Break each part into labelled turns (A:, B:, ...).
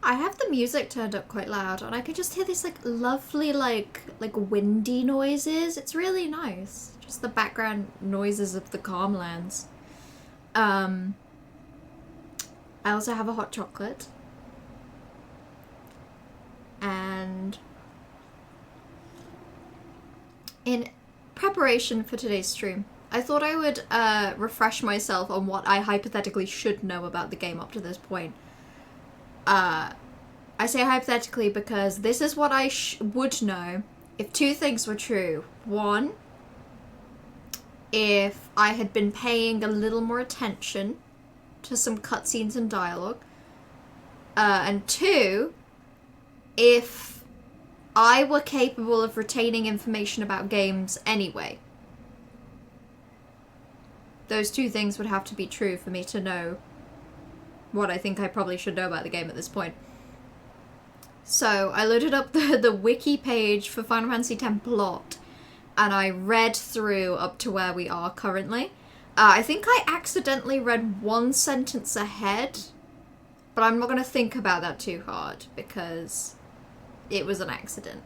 A: I have the music turned up quite loud, and I can just hear these like lovely like windy noises. It's really nice. Just the background noises of the Calmlands. I also have a hot chocolate. And in preparation for today's stream, I thought I would refresh myself on what I hypothetically should know about the game up to this point. I say hypothetically because this is what I would know if two things were true. One, if I had been paying a little more attention to some cutscenes and dialogue. And two, if I were capable of retaining information about games anyway. Those two things would have to be true for me to know what I think I probably should know about the game at this point. So I loaded up the wiki page for Final Fantasy X plot, and I read through up to where we are currently. I think I accidentally read one sentence ahead, but I'm not going to think about that too hard because it was an accident.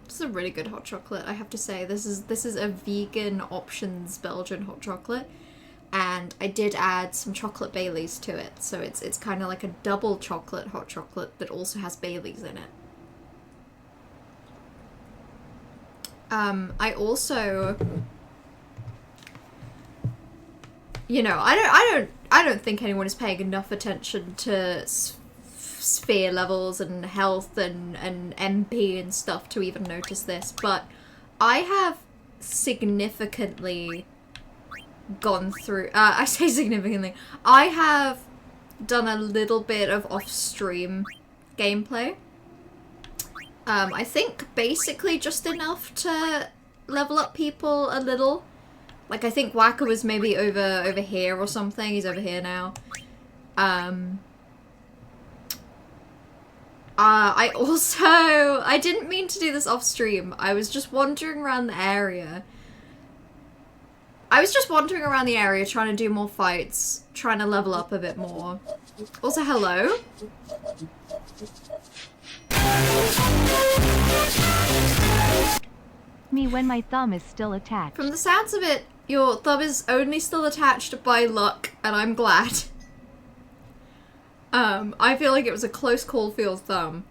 A: This is a really good hot chocolate, I have to say. This is a vegan options Belgian hot chocolate, and I did add some chocolate Baileys to it, so it's kind of like a double chocolate hot chocolate that also has Baileys in it. I also, you know, I don't think anyone is paying enough attention to sphere levels and health and MP and stuff to even notice this, but I have significantly gone through, I say significantly, I have done a little bit of off-stream gameplay. I think basically just enough to level up people a little. Like, I think Waka was maybe over here or something. He's over here now. I didn't mean to do this off stream. I was just wandering around the area. Trying to do more fights, trying to level up a bit more. Also, hello.
B: Me when my thumb is still attached.
A: From the sounds of it, your thumb is only still attached by luck, and I'm glad. I feel like it was a close call for your thumb.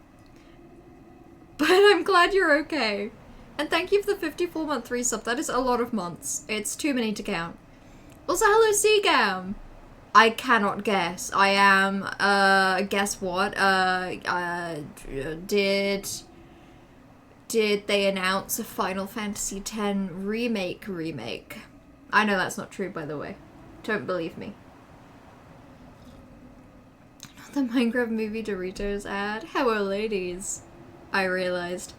A: But I'm glad you're okay. And thank you for the 54-month resub. That is a lot of months. It's too many to count. Also, hello, Seagam! I cannot guess. I am, guess what? Did they announce a Final Fantasy X remake? I know that's not true, by the way. Don't believe me. Not the Minecraft movie Doritos ad. Hello, ladies. I realized.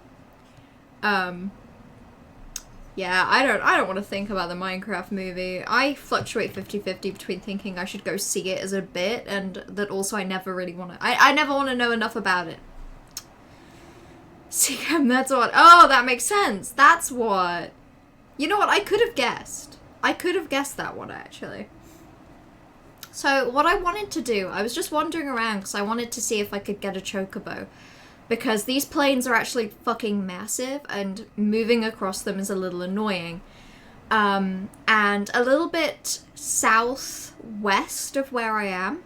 A: Yeah, I don't want to think about the Minecraft movie. I fluctuate 50-50 between thinking I should go see it as a bit, and that also I never really want to... I never want to know enough about it. See, that's what... Oh, that makes sense. That's what... You know what? I could have guessed. I could have guessed that one, actually. So, what I wanted to do, I was just wandering around because I wanted to see if I could get a chocobo. Because these planes are actually fucking massive, and moving across them is a little annoying. And a little bit southwest of where I am,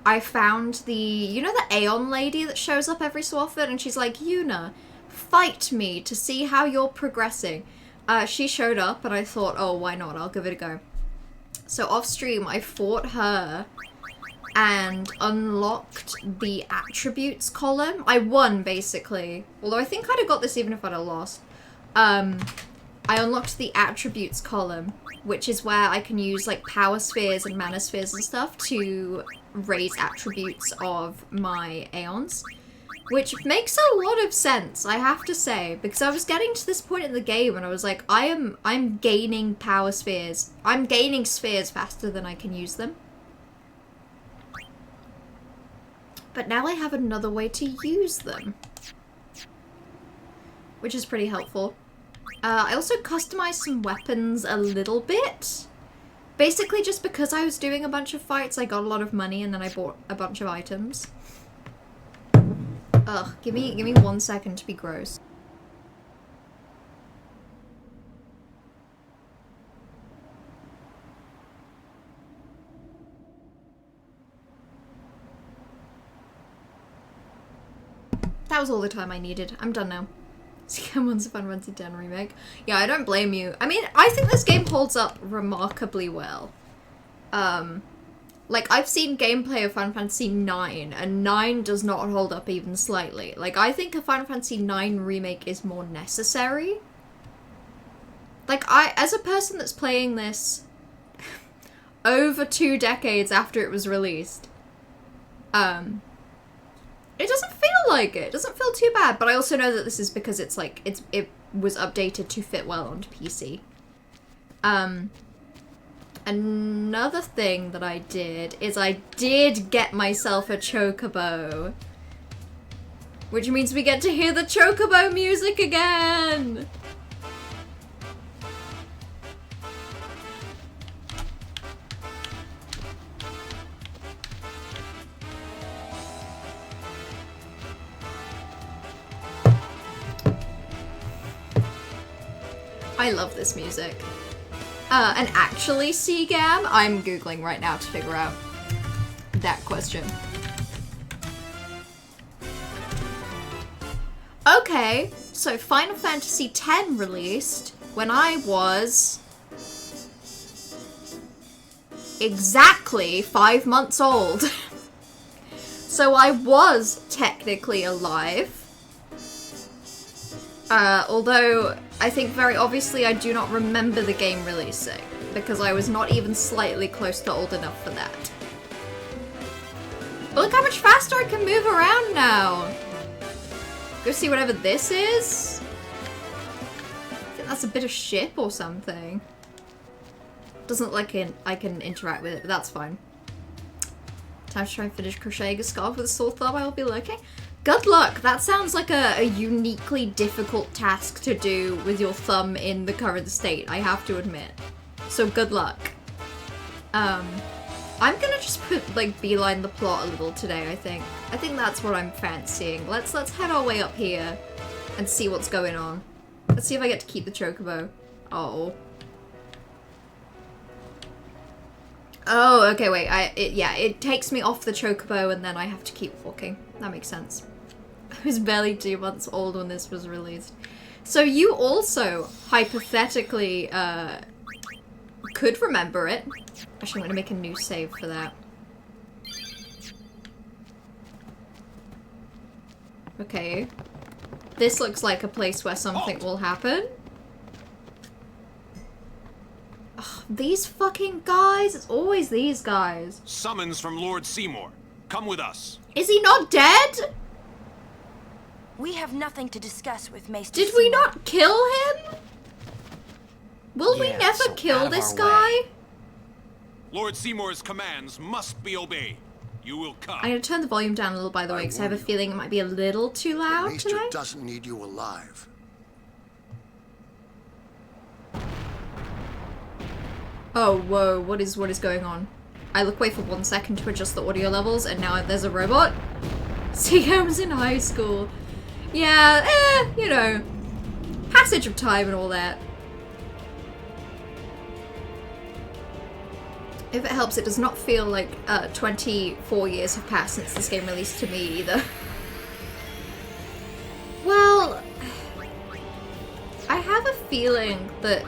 A: I found the... You know the Aeon lady that shows up every so often? And she's like, Yuna, fight me to see how you're progressing. She showed up, and I thought, oh, why not? I'll give it a go. So off stream, I fought her and unlocked the attributes column. I won, basically. Although I think I'd have got this even if I'd have lost. I unlocked the attributes column, which is where I can use, like, power spheres and mana spheres and stuff to raise attributes of my Aeons. Which makes a lot of sense, I have to say, because I was getting to this point in the game and I was like, I'm gaining power spheres. I'm gaining spheres faster than I can use them. But now I have another way to use them, which is pretty helpful. I also customized some weapons a little bit. Basically, just because I was doing a bunch of fights, I got a lot of money, and then I bought a bunch of items. Ugh, give me 1 second to be gross. That was all the time I needed. I'm done now. Someone's a Final Fantasy X remake. Yeah, I don't blame you. I mean, I think this game holds up remarkably well. Like, I've seen gameplay of Final Fantasy IX, and 9 does not hold up even slightly. Like, I think a Final Fantasy IX remake is more necessary. Like, as a person that's playing this over 2 decades after it was released, it doesn't feel like it. It doesn't feel too bad, but I also know that this is because it's like, it was updated to fit well onto PC. Another thing that I did is I did get myself a chocobo. Which means we get to hear the chocobo music again! I love this music. And actually, Seagam, I'm Googling right now to figure out that question. Okay, so Final Fantasy X released when I was exactly 5 months old. So I was technically alive. Although, I think very obviously I do not remember the game releasing, because I was not even slightly close to old enough for that. But look how much faster I can move around now! Go see whatever this is? I think that's a bit of ship or something. Doesn't look like I can interact with it, but that's fine. Time to try and finish crocheting a scarf with a sore thumb, I will be lurking. Good luck! That sounds like a uniquely difficult task to do with your thumb in the current state, I have to admit. So good luck. I'm gonna just like beeline the plot a little today, I think. I think that's what I'm fancying. Let's head our way up here and see what's going on. Let's see if I get to keep the chocobo. Oh. Oh, okay, wait. It takes me off the chocobo and then I have to keep walking. That makes sense. I was barely 2 months old when this was released. So you also, hypothetically, could remember it. Actually, I'm going to make a new save for that. Okay. This looks like a place where something will happen. Ugh, these fucking guys. It's always these guys.
C: Summons from Lord Seymour. Come with us.
A: Is he not dead?
D: We have nothing to discuss with Maester
A: Did
D: Seymour.
A: we not kill him? Will we never
E: so
A: kill
E: out of
A: this
E: our
A: guy?
E: way.
C: Lord Seymour's commands must be obeyed. You will come.
A: I'm gonna turn the volume down a little, by the way, because I have a feeling it might be a little too loud
E: Maester
A: today.
E: doesn't need you alive.
A: Oh, whoa, what is going on? I look away for 1 second to adjust the audio levels, and now there's a robot. Seagam's in high school. Yeah, you know, passage of time and all that. If it helps, it does not feel like 24 years have passed since this game released to me either. Well, I have a feeling that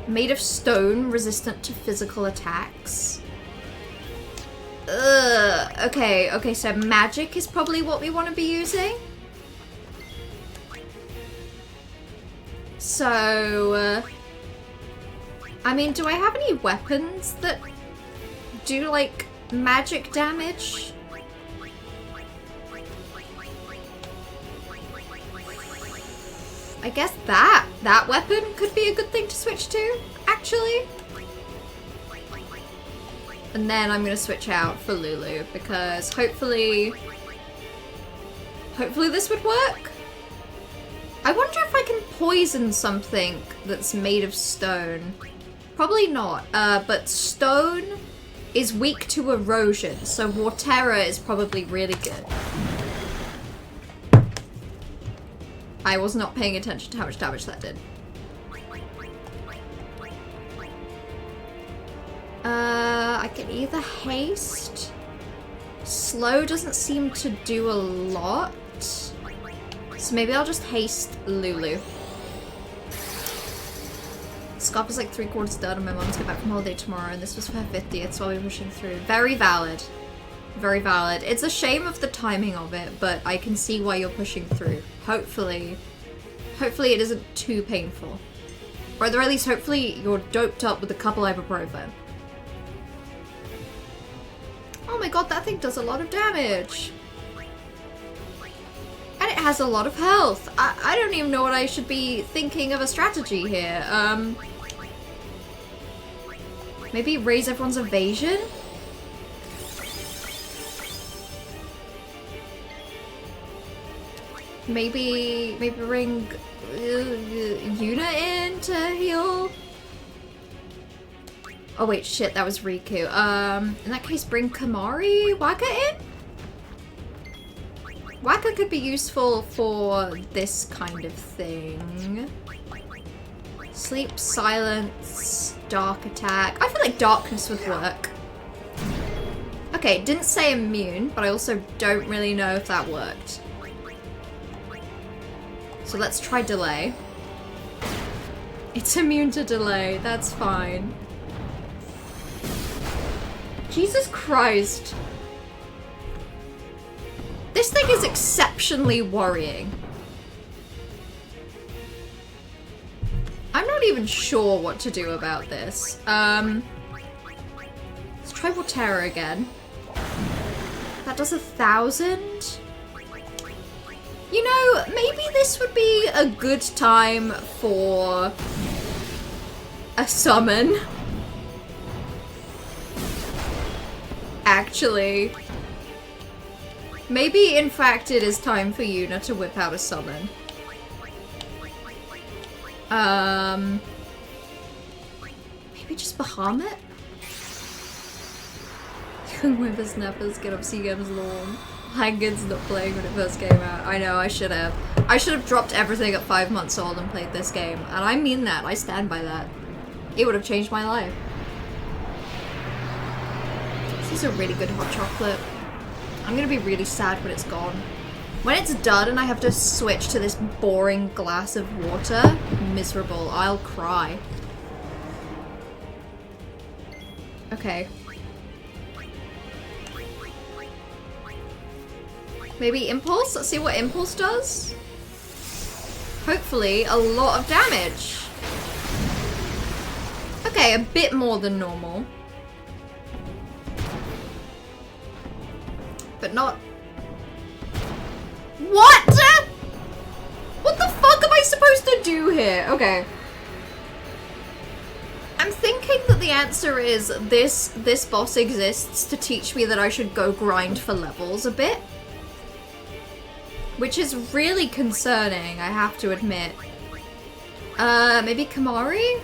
A: made of stone, resistant to physical attacks. Okay, so magic is probably what we want to be using. So, I mean, do I have any weapons that do, like, magic damage? I guess that weapon could be a good thing to switch to, actually. And then I'm gonna switch out for Lulu, because hopefully this would work. I wonder if I can poison something that's made of stone. Probably not, but stone is weak to erosion, so Waterra is probably really good. I was not paying attention to how much damage that did. I can either haste. Slow doesn't seem to do a lot. So maybe I'll just haste Lulu. Scarf is like 3/4 done and my mom's get back from holiday tomorrow and this was for her 50th, so I'll be pushing through. Very valid. Very valid. It's a shame of the timing of it, but I can see why you're pushing through. Hopefully it isn't too painful. Or at the very least, hopefully you're doped up with a couple ibuprofen. Oh my god, that thing does a lot of damage. And it has a lot of health. I don't even know what I should be thinking of a strategy here. Maybe raise everyone's evasion? Maybe bring Yuna in to heal? Oh wait, shit, that was Riku. In that case, bring Kamari Waka in? Waka could be useful for this kind of thing. Sleep, silence, dark attack. I feel like darkness would work. Okay, didn't say immune, but I also don't really know if that worked. So let's try delay. It's immune to delay, that's fine. Jesus Christ. This thing is exceptionally worrying. I'm not even sure what to do about this. Let's try Waterra again. That does 1,000. You know, maybe this would be a good time for a summon. Actually. Maybe, in fact, it is time for Yuna to whip out a summon. Maybe just Bahamut? Young whippersnappers get up Seagam's lawn. Hangard's not playing when it first came out. I know, I should have. I should have dropped everything at 5 months old and played this game. And I mean that. I stand by that. It would have changed my life. This is a really good hot chocolate. I'm gonna be really sad when it's gone. When it's done and I have to switch to this boring glass of water, miserable. I'll cry. Okay. Maybe Impulse? Let's see what Impulse does. Hopefully a lot of damage. Okay, a bit more than normal. But not... What? What the fuck am I supposed to do here? Okay. I'm thinking that the answer is this boss exists to teach me that I should go grind for levels a bit. Which is really concerning, I have to admit. Maybe Kamari?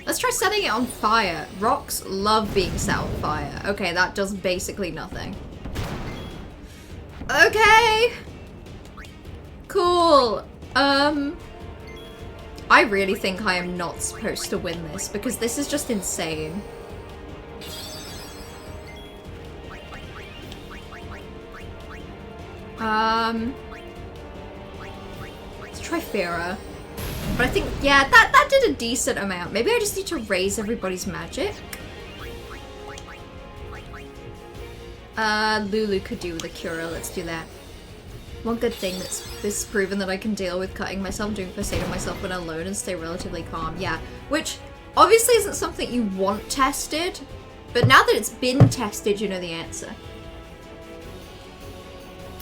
A: Let's try setting it on fire. Rocks love being set on fire. Okay, that does basically nothing. Okay! Cool. I really think I am not supposed to win this because this is just insane. Let's try Farah. But I think, yeah, that did a decent amount. Maybe I just need to raise everybody's magic. Lulu could do with a Cura. Let's do that. One good thing that's proven that I can deal with cutting myself, doing first aid on myself when alone and stay relatively calm. Yeah, which obviously isn't something you want tested, but now that it's been tested, you know the answer.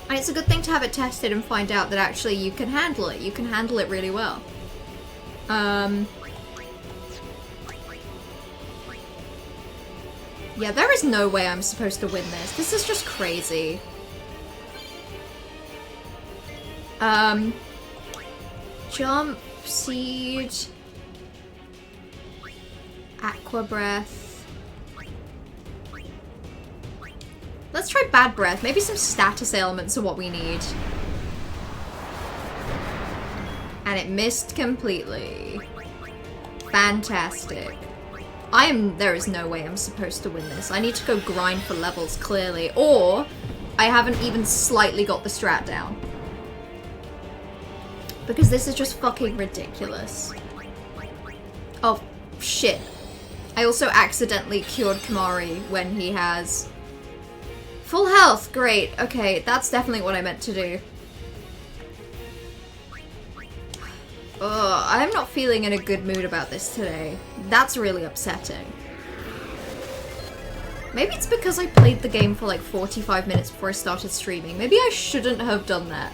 A: And it's a good thing to have it tested and find out that actually you can handle it. You can handle it really well. Yeah, there is no way I'm supposed to win this. This is just crazy. Jump, Seed. Aqua Breath. Let's try Bad Breath. Maybe some status ailments are what we need. And it missed completely. Fantastic. There is no way I'm supposed to win this. I need to go grind for levels, clearly. Or, I haven't even slightly got the strat down. Because this is just fucking ridiculous. Oh, shit. I also accidentally cured Kamari when he has full health. Great. Okay, that's definitely what I meant to do. Ugh, I'm not feeling in a good mood about this today. That's really upsetting. Maybe it's because I played the game for like 45 minutes before I started streaming. Maybe I shouldn't have done that.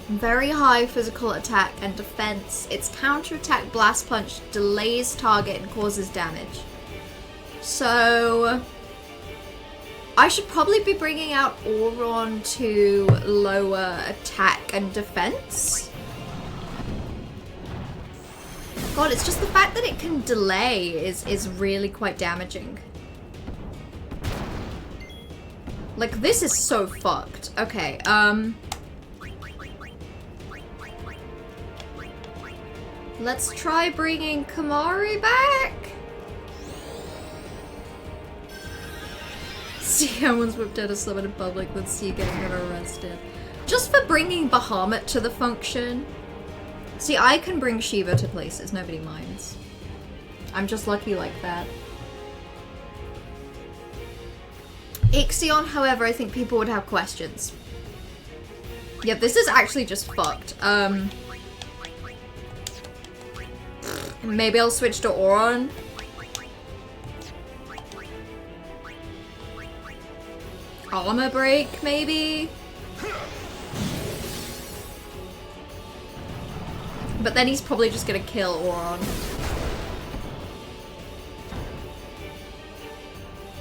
A: Very high physical attack and defense. Its counterattack blast punch delays target and causes damage. So I should probably be bringing out Auron to lower attack and defense. God, it's just the fact that it can delay is really quite damaging. Like, this is so fucked. Okay, let's try bringing Kamari back. See how one's whipped out a summon in public, let's see getting her arrested. Just for bringing Bahamut to the function. See, I can bring Shiva to places, nobody minds. I'm just lucky like that. Ixion, however, I think people would have questions. Yeah, this is actually just fucked. Maybe I'll switch to Auron. Armor break, maybe? But then he's probably just gonna kill Auron.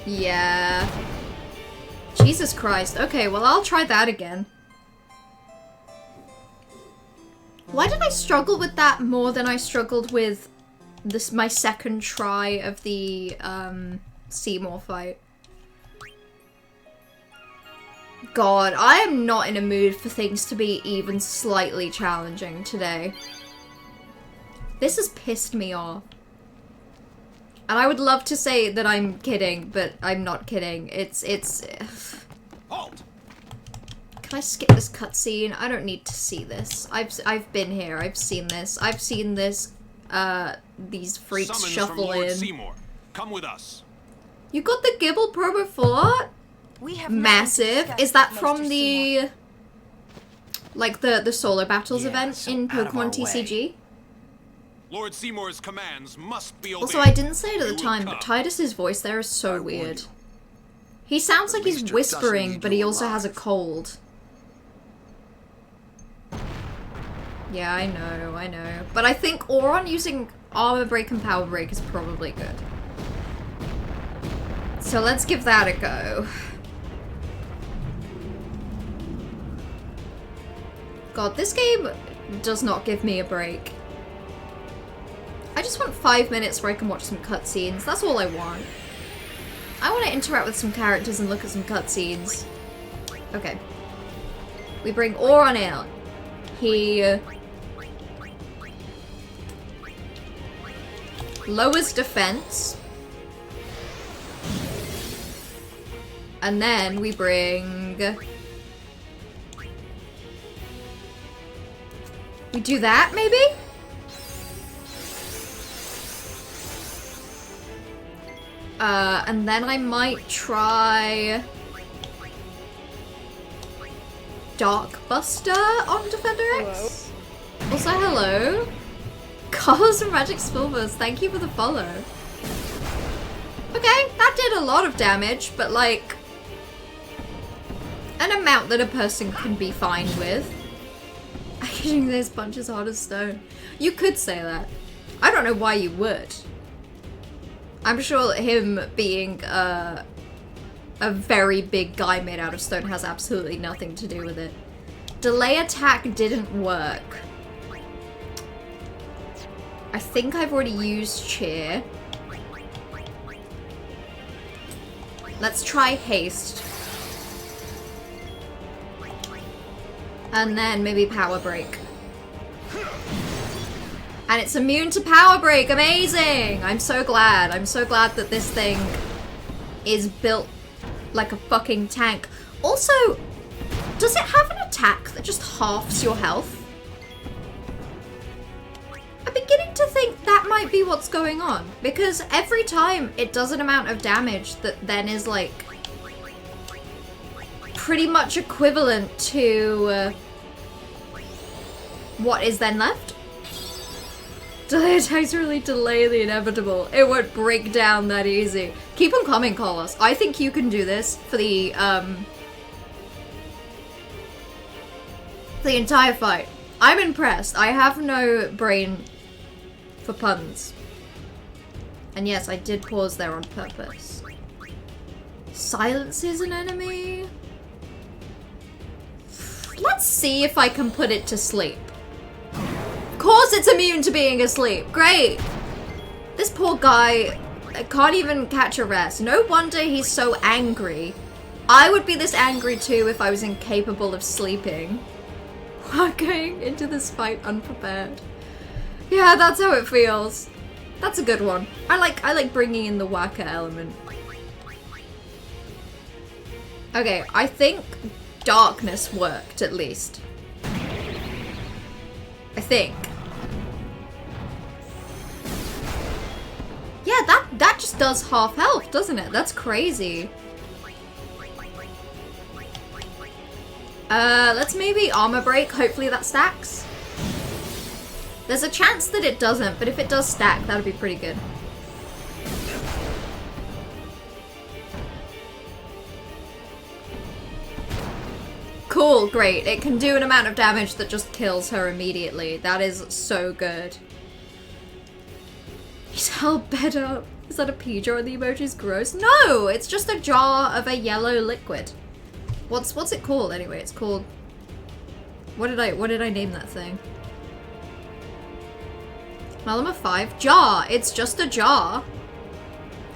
A: Yeah. Jesus Christ. Okay, well I'll try that again. Why did I struggle with that more than I struggled with this my second try of the Seymour fight? God, I am not in a mood for things to be even slightly challenging today. This has pissed me off. And I would love to say that I'm kidding, but I'm not kidding. It's
C: Halt!
A: Can I skip this cutscene? I don't need to see this. I've been here. I've seen this. I've seen this. These freaks
C: Summons
A: shuffle
C: from Lord
A: in.
C: Seymour. Come with us.
A: You got the Gibble promo full art?
D: We have
A: Massive. Is that from the like the solo battles
E: Yeah,
A: event
E: so
A: in
E: out of our
A: Pokemon TCG?
C: Lord Seymour's commands must be obeyed.
A: Also, I didn't say it at the
C: You will
A: time, but
C: come.
A: Titus's voice there is so
E: I warn
A: weird.
E: you.
A: He sounds like he's
E: least it doesn't
A: whispering,
E: need
A: but
E: you
A: he also has a
E: alive.
A: cold. Yeah, I know. But I think Auron using Armor Break and Power Break is probably good. So let's give that a go. God, this game does not give me a break. I just want 5 minutes where I can watch some cutscenes. That's all I want. I want to interact with some characters and look at some cutscenes. Okay. We bring Auron out. He lowers defense. And then we bring... We do that, maybe? And then I might try... Dark Buster on Defender X? Also, hello. Carlos and Magic Spilvers, thank you for the follow. Okay, that did a lot of damage, but like... an amount that a person can be fine with. Hitting those punches hard as stone. You could say that. I don't know why you would. I'm sure him being a very big guy made out of stone has absolutely nothing to do with it. Delay attack didn't work. I think I've already used cheer. Let's try haste. And then maybe power break. And it's immune to power break. Amazing! I'm so glad. I'm so glad that this thing is built like a fucking tank. Also, does it have an attack that just halves your health? I'm beginning to think that might be what's going on. Because every time it does an amount of damage that then is like pretty much equivalent to what is then left. Delay attacks really delay the inevitable. It won't break down that easy. Keep on coming, Carlos. I think you can do this for the entire fight. I'm impressed. I have no brain for puns. And yes, I did pause there on purpose. Silences an enemy? Let's see if I can put it to sleep. Of course it's immune to being asleep. Great. This poor guy can't even catch a rest. No wonder he's so angry. I would be this angry too if I was incapable of sleeping. Going into this fight unprepared. Yeah, that's how it feels. That's a good one. I like bringing in the whacker element. Okay, I think darkness worked at least. I think. Yeah, that just does half health, doesn't it? That's crazy. Let's maybe armor break. Hopefully that stacks. There's a chance that it doesn't, but if it does stack, that'd be pretty good. Cool, great. It can do an amount of damage that just kills her immediately. That is so good. He's held bed up. Is that a pea jar? The emoji's gross? No! It's just a jar of a yellow liquid. What's it called anyway? It's called... What did I name that thing? Malama 5. Jar. It's just a jar.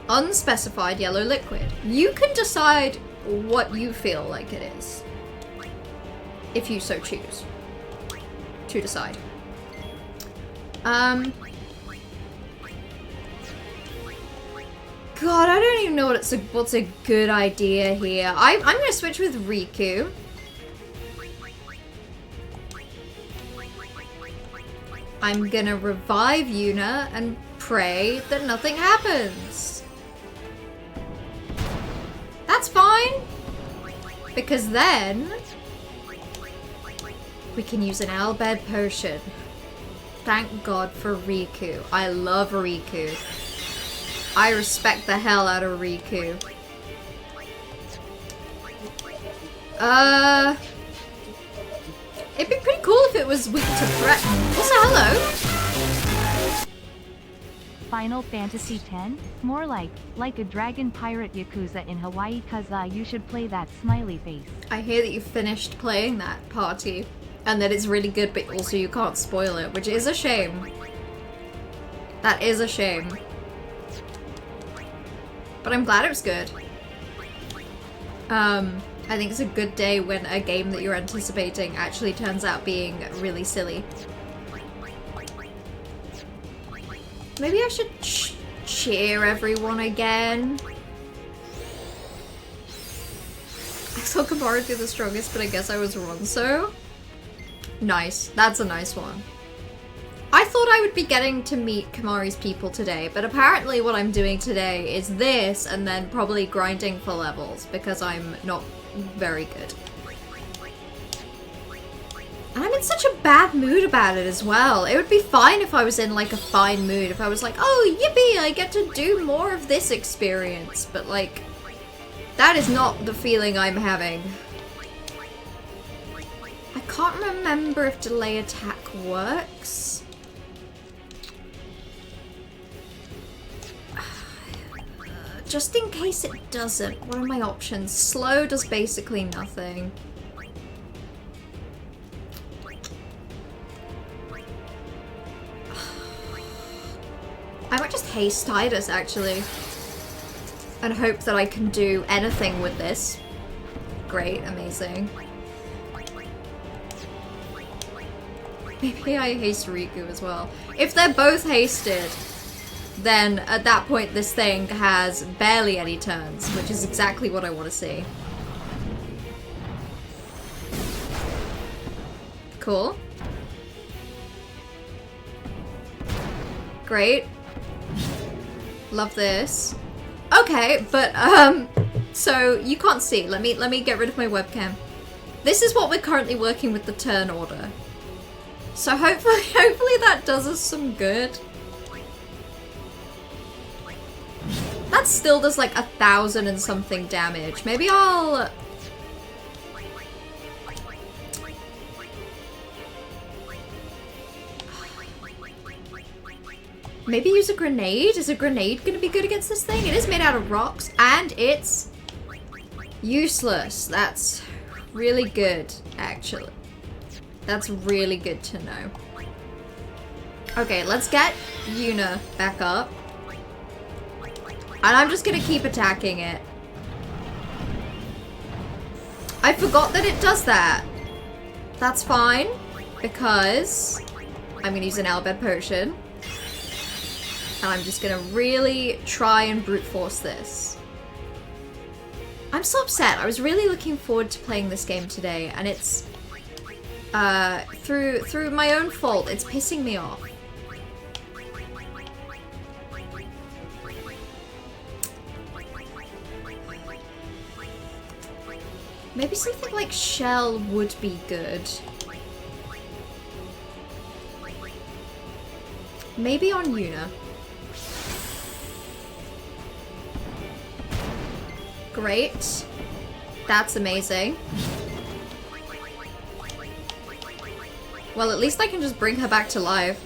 A: Unspecified yellow liquid. You can decide what you feel like it is. If you so choose. To decide. God, I don't even know what's a good idea here. I'm gonna switch with Riku. I'm gonna revive Yuna and pray that nothing happens. That's fine. Because then we can use an Albed potion. Thank God for Riku. I love Riku. I respect the hell out of Riku. It'd be pretty cool if it was weak to threat. Also, hello.
B: Final Fantasy X? More like a dragon pirate Yakuza in Hawaii, cause you should play that smiley face.
A: I hear that you finished playing that party and that it's really good, but also you can't spoil it, which is a shame. That is a shame. But I'm glad it was good. I think it's a good day when a game that you're anticipating actually turns out being really silly. Maybe I should cheer everyone again. I saw Kamara do the strongest, but I guess I was wrong, so... Nice. That's a nice one. I thought I would be getting to meet Kamari's people today, but apparently what I'm doing today is this and then probably grinding for levels because I'm not very good. And I'm in such a bad mood about it as well. It would be fine if I was in like a fine mood, if I was like, oh yippee, I get to do more of this experience, but like, that is not the feeling I'm having. I can't remember if delay attack works. Just in case it doesn't, what are my options? Slow does basically nothing. haste Titus, actually. And hope that I can do anything with this. Great, amazing. Maybe I haste Riku as well. If they're both hasted, then at that point this thing has barely any turns, which is exactly what I want to see. Cool. Great. Love this. Okay, but so you can't see. Let me get rid of my webcam. This is what we're currently working with the turn order. So hopefully that does us some good. That still does like 1,000 and something damage. Maybe I'll... Maybe use a grenade? Is a grenade gonna be good against this thing? It is made out of rocks and it's useless. That's really good, actually. That's really good to know. Okay, let's get Yuna back up. And I'm just gonna keep attacking it. I forgot that it does that. That's fine, because I'm gonna use an Albed potion. And I'm just gonna really try and brute force this. I'm so upset. I was really looking forward to playing this game today, and it's through my own fault, it's pissing me off. Maybe something like Shell would be good. Maybe on Yuna. Great. That's amazing. Well, at least I can just bring her back to life.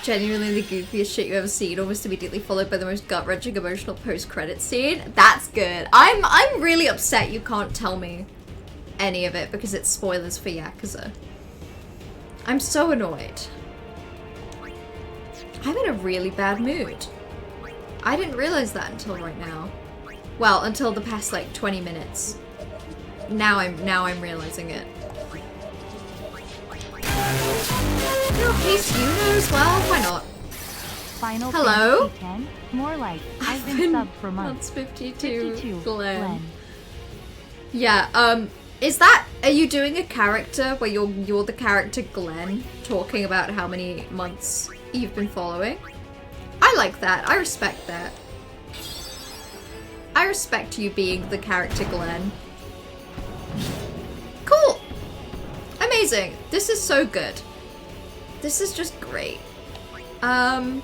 A: Genuinely the goofiest shit you ever seen, almost immediately followed by the most gut-wrenching emotional post-credit scene. That's good. I'm really upset you can't tell me any of it because it's spoilers for Yakuza. I'm so annoyed. I'm in a really bad mood. I didn't realize that until right now. Well, until the past like 20 minutes. Now I'm realizing it. No, haste Yuna as well? Why not?
B: Final
A: Hello?
B: Fantasy X? More like, I've been subbed for months.
A: 52, Glenn. Yeah, is that, are you doing a character where you're the character Glenn, talking about how many months you've been following? I like that. I respect that. I respect you being the character Glenn. Cool! Amazing. This is so good. This is just great. I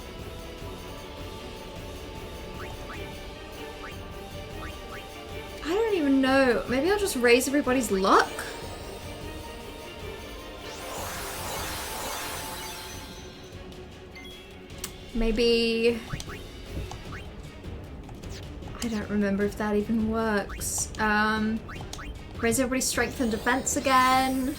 A: don't even know. Maybe I'll just raise everybody's luck? Maybe... I don't remember if that even works. Raise everybody's strength and defense again.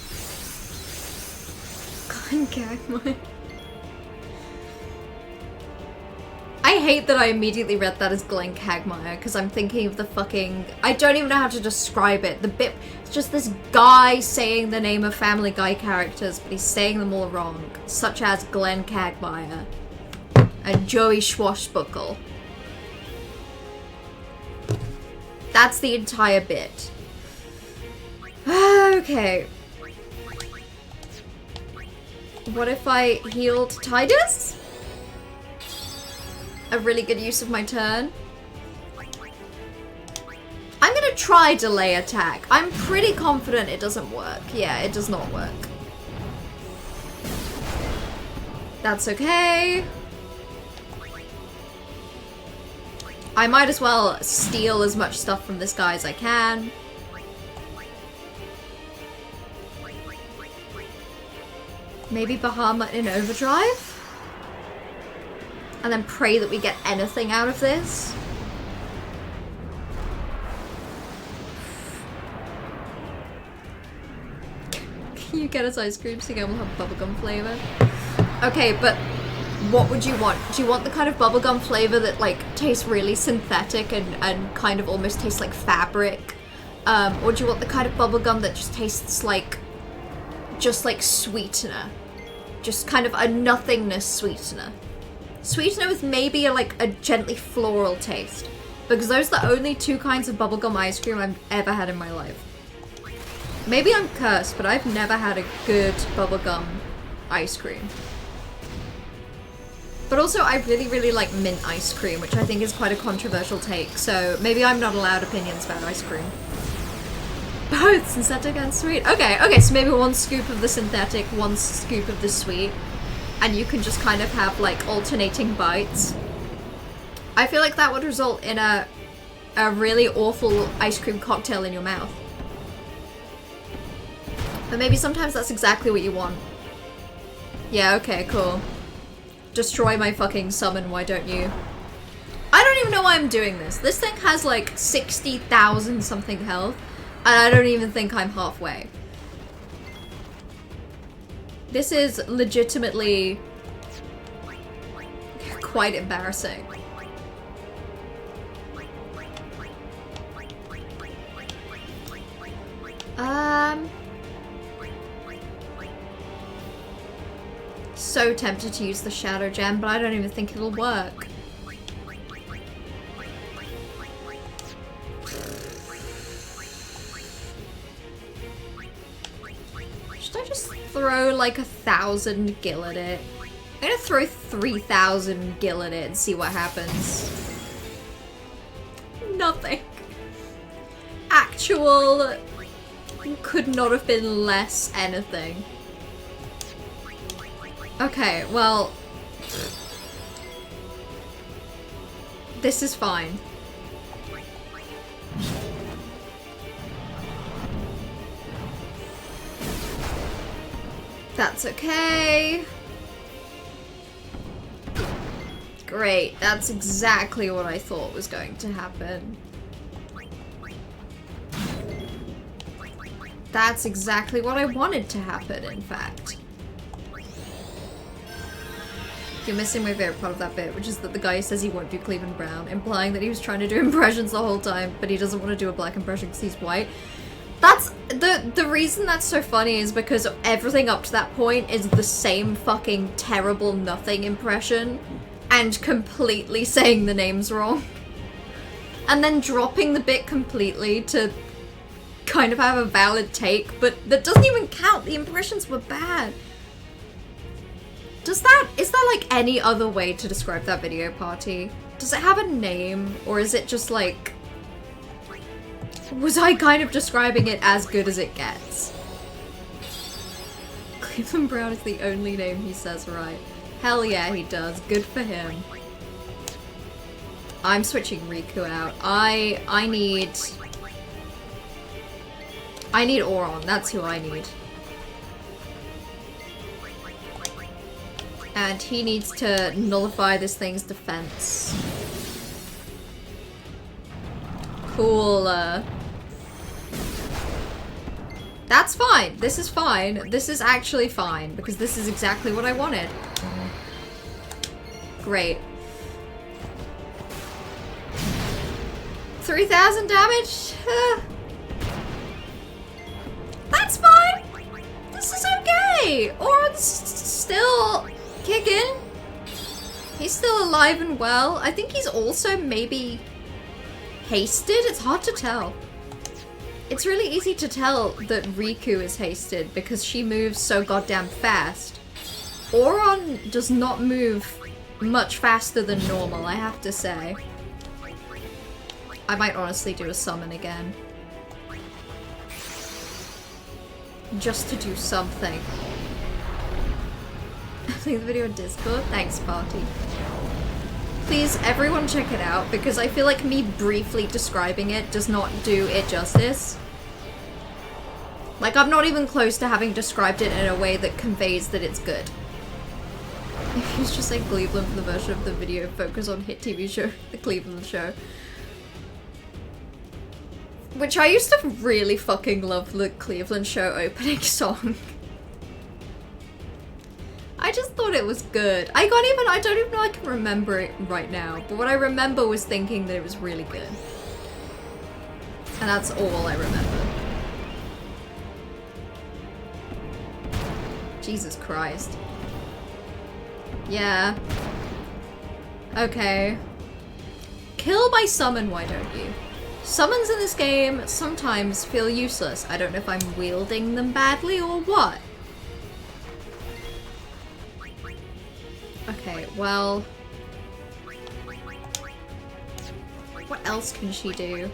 A: I hate that I immediately read that as Glenn Quagmire because I'm thinking of the fucking... I don't even know how to describe it. The bit... It's just this guy saying the name of Family Guy characters, but he's saying them all wrong. Such as Glenn Quagmire and Joey Schwashbuckle. That's the entire bit. Okay. What if I healed Titus? A really good use of my turn. I'm gonna try delay attack. I'm pretty confident it doesn't work. Yeah, it does not work. That's okay. I might as well steal as much stuff from this guy as I can. Maybe Bahamut in overdrive? And then pray that we get anything out of this. Can you get us ice cream so again we'll have bubblegum flavor? Okay, but what would you want? Do you want the kind of bubblegum flavor that like tastes really synthetic and kind of almost tastes like fabric? Or do you want the kind of bubblegum that just tastes like just like sweetener? Just kind of a nothingness sweetener. Sweetener with maybe a gently floral taste. Because those are the only two kinds of bubblegum ice cream I've ever had in my life. Maybe I'm cursed, but I've never had a good bubblegum ice cream. But also, I really, really like mint ice cream, which I think is quite a controversial take, so maybe I'm not allowed opinions about ice cream. Both synthetic and sweet. Okay, so maybe one scoop of the synthetic, one scoop of the sweet, and you can just kind of have, like, alternating bites. I feel like that would result in a really awful ice cream cocktail in your mouth. But maybe sometimes that's exactly what you want. Yeah, okay, cool. Destroy my fucking summon, why don't you? I don't even know why I'm doing this. This thing has like 60,000 something health, and I don't even think I'm halfway. This is legitimately quite embarrassing. So tempted to use the shadow gem, but I don't even think it'll work. Should I just throw like 1,000 gil at it? I'm gonna throw 3,000 gil at it and see what happens. Nothing. Actual could not have been less anything. Okay, well, this is fine. That's okay. Great, that's exactly what I thought was going to happen. That's exactly what I wanted to happen, in fact. You're missing my favorite part of that bit, which is that the guy says he won't do Cleveland Brown, implying that he was trying to do impressions the whole time, but he doesn't want to do a black impression because he's white. That's the reason that's so funny is because everything up to that point is the same fucking terrible nothing impression and completely saying the names wrong. And then dropping the bit completely to kind of have a valid take, but that doesn't even count. The impressions were bad. Is there like any other way to describe that video party? Does it have a name, or is it just like... Was I kind of describing it as good as it gets? Cleveland Brown is the only name he says right. Hell yeah, he does. Good for him. I'm switching Riku out. I need Auron. That's who I need. And he needs to nullify this thing's defense. Cool. That's fine. This is fine. This is actually fine, because this is exactly what I wanted. Great. 3,000 damage? That's fine! This is okay! Auron's still kicking. He's still alive and well. I think he's also maybe hasted? It's hard to tell. It's really easy to tell that Riku is hasted because she moves so goddamn fast. Auron does not move much faster than normal, I have to say. I might honestly do a summon again. Just to do something. Leave the video on Discord. Thanks, party. Please, everyone check it out, because I feel like me briefly describing it does not do it justice. Like, I'm not even close to having described it in a way that conveys that it's good. It's just like Cleveland for the version of the video, focus on hit TV show, The Cleveland Show. Which I used to really fucking love the Cleveland Show opening song. I just thought thought it was good. I don't even know I can remember it right now, but what I remember was thinking that it was really good. And that's all I remember. Jesus Christ. Yeah. Okay. Kill by summon, why don't you? Summons in this game sometimes feel useless. I don't know if I'm wielding them badly or what. Okay, well... what else can she do?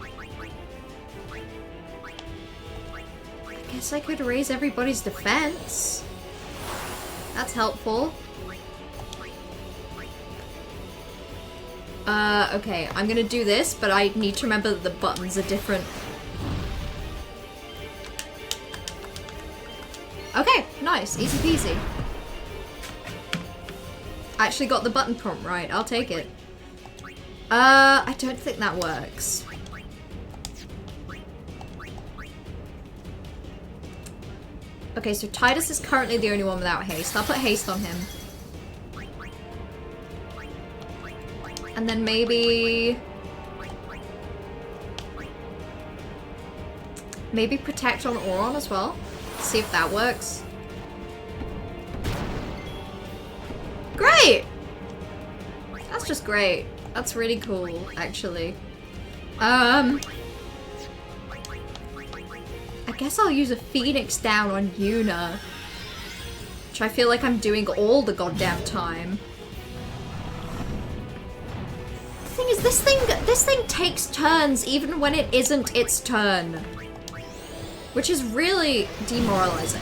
A: I guess I could raise everybody's defense. That's helpful. Okay, I'm gonna do this, but I need to remember that the buttons are different. Okay, nice. Easy peasy. I actually got the button prompt right. I'll take it. I don't think that works. Okay, so Titus is currently the only one without haste. I'll put haste on him. And then maybe protect on Auron as well. See if that works. Great! That's just great. That's really cool, actually. I guess I'll use a Phoenix down on Yuna, which I feel like I'm doing all the goddamn time. The thing is, this thing takes turns even when it isn't its turn, which is really demoralizing.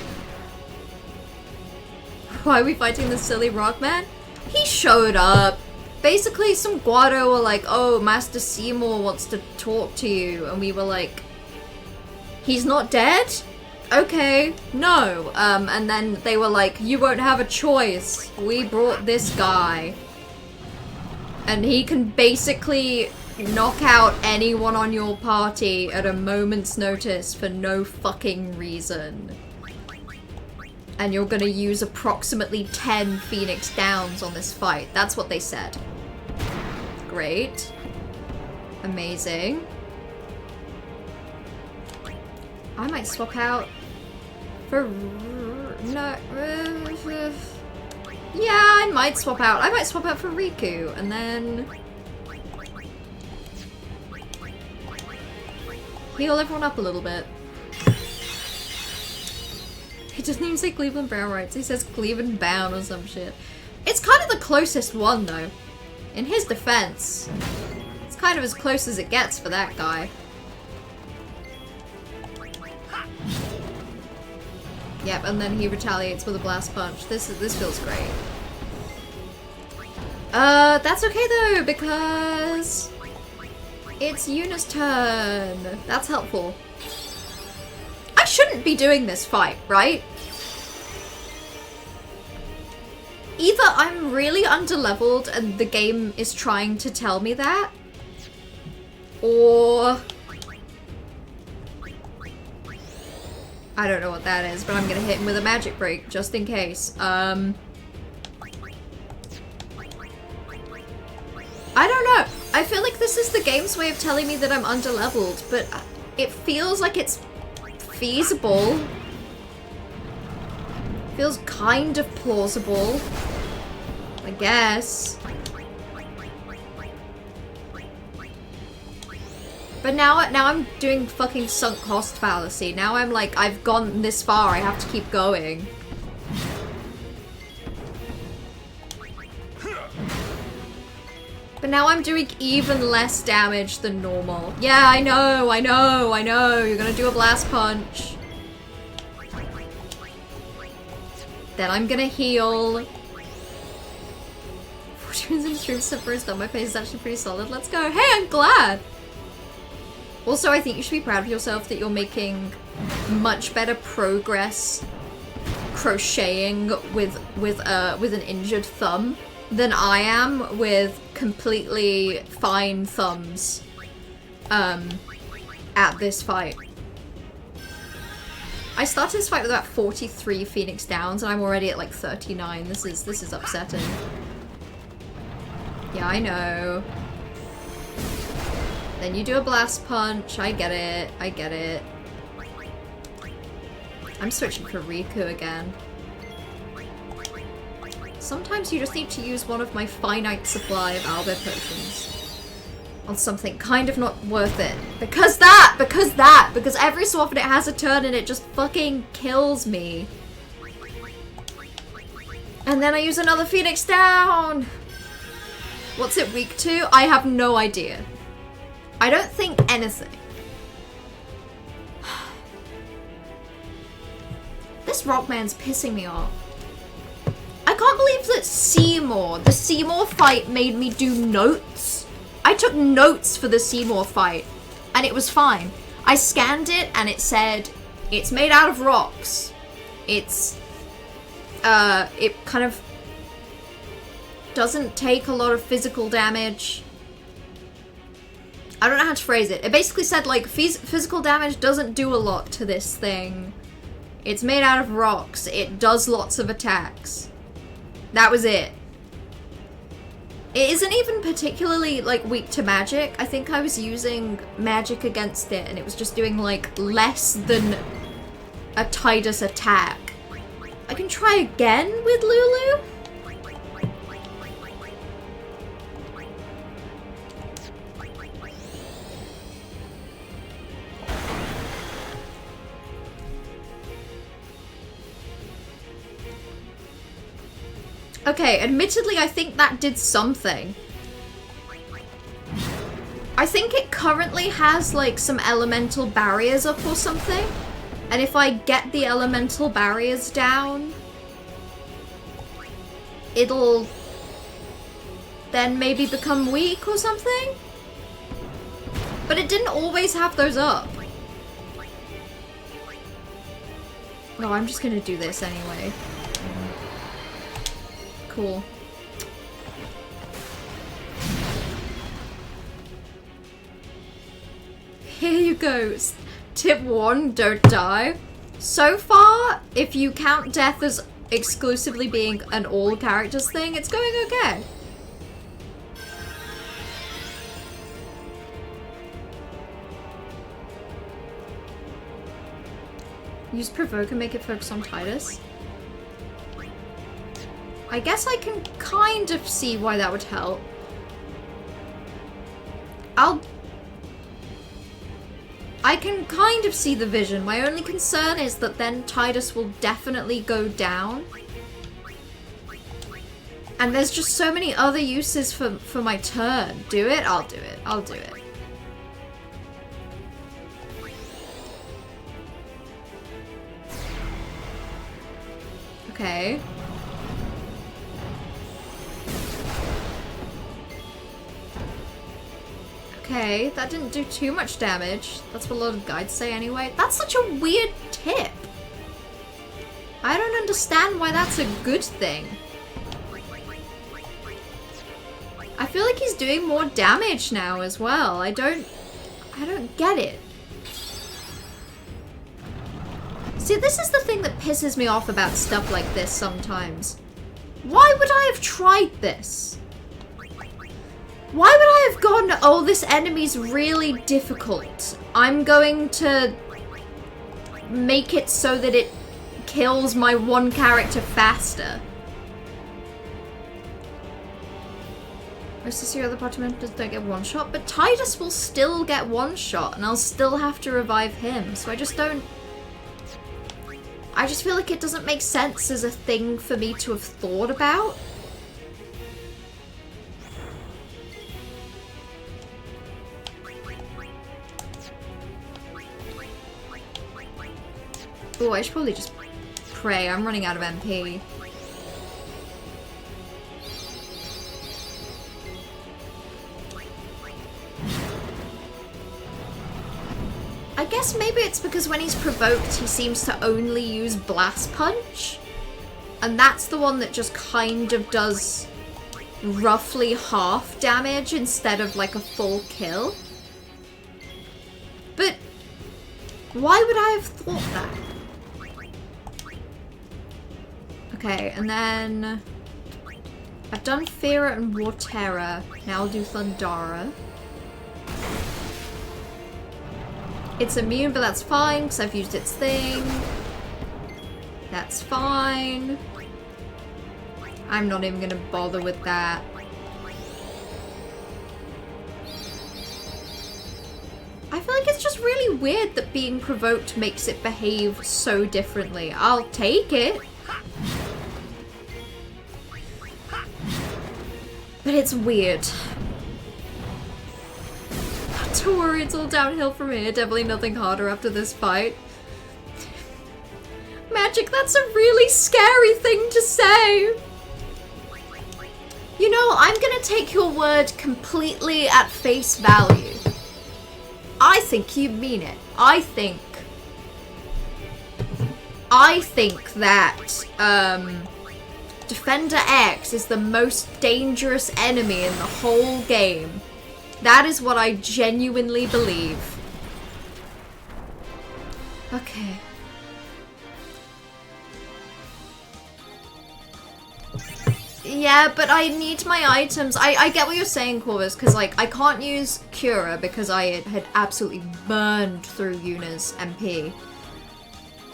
A: Why are we fighting this silly rock man? He showed up. Basically, some Guado were like, "Oh, Master Seymour wants to talk to you," and we were like, "He's not dead? Okay, no." And then they were like, "You won't have a choice. We brought this guy. And he can basically knock out anyone on your party at a moment's notice for no fucking reason. And you're gonna use approximately 10 Phoenix Downs on this fight." That's what they said. Great. Amazing. I might swap out for... no... yeah, I might swap out. I might swap out for Riku, and then... heal everyone up a little bit. He doesn't even say Cleveland Brown Rights. He says Cleveland Bound or some shit. It's kind of the closest one, though. In his defense, it's kind of as close as it gets for that guy. Yep, and then he retaliates with a blast punch. This feels great. That's okay though, because it's Yuna's turn. That's helpful. I shouldn't be doing this fight, right? Either I'm really underleveled and the game is trying to tell me that, or... I don't know what that is, but I'm gonna hit him with a magic break, just in case. I don't know. I feel like this is the game's way of telling me that I'm underleveled, but it feels like it's feasible. Feels kind of plausible, I guess. But now I'm doing fucking sunk cost fallacy. Now I'm like, I've gone this far, I have to keep going. But now I'm doing even less damage than normal. Yeah, I know. You're gonna do a blast punch. Then I'm gonna heal. Fortunes and troops have burst on my face is actually pretty solid. Let's go. Hey, I'm glad. Also, I think you should be proud of yourself that you're making much better progress crocheting with an injured thumb than I am with completely fine thumbs at this fight. I started this fight with about 43 Phoenix Downs, and I'm already at like 39. This is upsetting. Yeah, I know. Then you do a blast punch. I get it. I get it. I'm switching for Riku again. Sometimes you just need to use one of my finite supply of Albert potions on something kind of not worth it. Because every so often it has a turn and it just fucking kills me. And then I use another Phoenix Down! What's it weak to? I have no idea. I don't think anything. This Rockman's pissing me off. I can't believe that the Seymour fight made me do notes. I took notes for the Seymour fight, and it was fine. I scanned it, and it said, it's made out of rocks. It kind of doesn't take a lot of physical damage. I don't know how to phrase it. It basically said, like, physical damage doesn't do a lot to this thing. It's made out of rocks. It does lots of attacks. That was it. It isn't even particularly, like, weak to magic. I think I was using magic against it, and it was just doing, like, less than a Tidus attack. I can try again with Lulu? Okay, admittedly, I think that did something. I think it currently has, like, some elemental barriers up or something. And if I get the elemental barriers down, it'll then maybe become weak or something? But it didn't always have those up. No, I'm just gonna do this anyway. Cool. Here you go. Tip 1, don't die. So far, if you count death as exclusively being an all characters thing, it's going okay. Use Provoke and make it focus on Tidus. I guess I can kind of see why that would help. I can kind of see the vision. My only concern is that then Tidus will definitely go down. And there's just so many other uses for my turn. Do it? I'll do it. I'll do it. Okay. Okay, that didn't do too much damage. That's what a lot of guides say anyway. That's such a weird tip. I don't understand why that's a good thing. I feel like he's doing more damage now as well. I don't get it. See, this is the thing that pisses me off about stuff like this sometimes. Why would I have tried this? Why would I have gone, oh, this enemy's really difficult. I'm going to make it so that it kills my one character faster. Most of your other party members don't get one shot, but Tidus will still get one shot, and I'll still have to revive him. So I just feel like it doesn't make sense as a thing for me to have thought about. Oh, I should probably just pray. I'm running out of MP. I guess maybe it's because when he's provoked, he seems to only use Blast Punch. And that's the one that just kind of does roughly half damage instead of like a full kill. But why would I have thought that? Okay, and then I've done Fira and Warterra. Now I'll do Thundara. It's immune, but that's fine because I've used its thing. That's fine. I'm not even gonna bother with that. I feel like it's just really weird that being provoked makes it behave so differently. I'll take it. But it's weird. Don't worry, it's all downhill from here. Definitely nothing harder after this fight. Magic, that's a really scary thing to say. You know, I'm gonna take your word completely at face value. I think you mean it. I think that, Defender X is the most dangerous enemy in the whole game. That is what I genuinely believe. Okay. Yeah, but I need my items. I get what you're saying, Corvus, because, like, I can't use Cura because I had absolutely burned through Yuna's MP.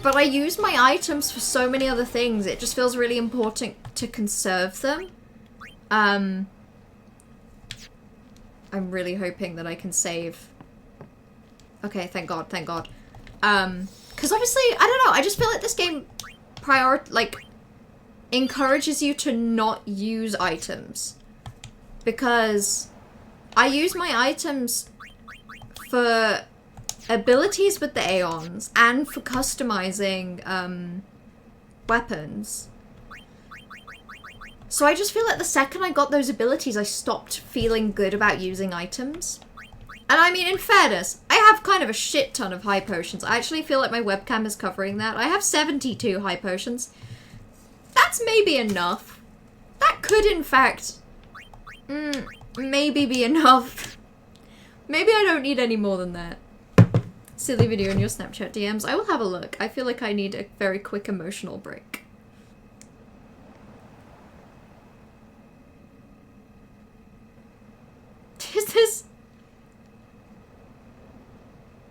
A: But I use my items for so many other things. It just feels really important to conserve them. I'm really hoping that I can save. Okay, thank God, thank God. Because obviously, I don't know, I just feel like this game encourages you to not use items. Because I use my items for abilities with the Aeons and for customizing weapons. So I just feel like the second I got those abilities, I stopped feeling good about using items. And I mean, in fairness, I have kind of a shit ton of high potions. I actually feel like my webcam is covering that. I have 72 high potions. That's maybe enough. That could, in fact, maybe be enough. Maybe I don't need any more than that. Silly video in your Snapchat DMs. I will have a look. I feel like I need a very quick emotional break.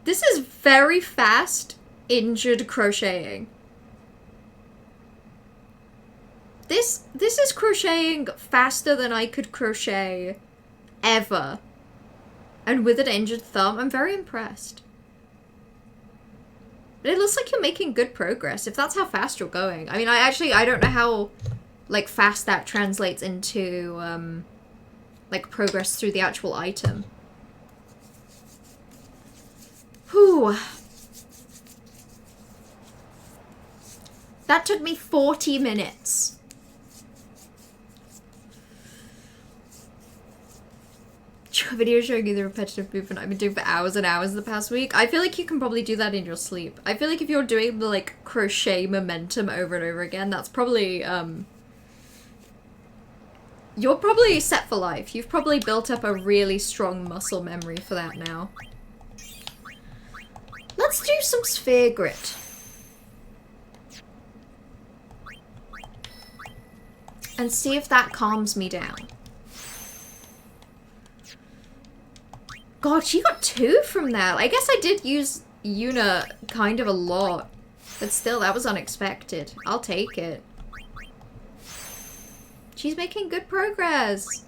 A: This is very fast, injured crocheting. This is crocheting faster than I could crochet ever. And with an injured thumb, I'm very impressed. But it looks like you're making good progress, if that's how fast you're going. I mean, I don't know how, like, fast that translates into, like, progress through the actual item. Whew. That took me 40 minutes. A video showing you the repetitive movement I've been doing for hours and hours the past week. I feel like you can probably do that in your sleep. I feel like if you're doing the, like, crochet momentum over and over again, that's probably, you're probably set for life. You've probably built up a really strong muscle memory for that now. Let's do some sphere grit. And see if that calms me down. God, she got 2 from that. I guess I did use Yuna kind of a lot. But still, that was unexpected. I'll take it. She's making good progress.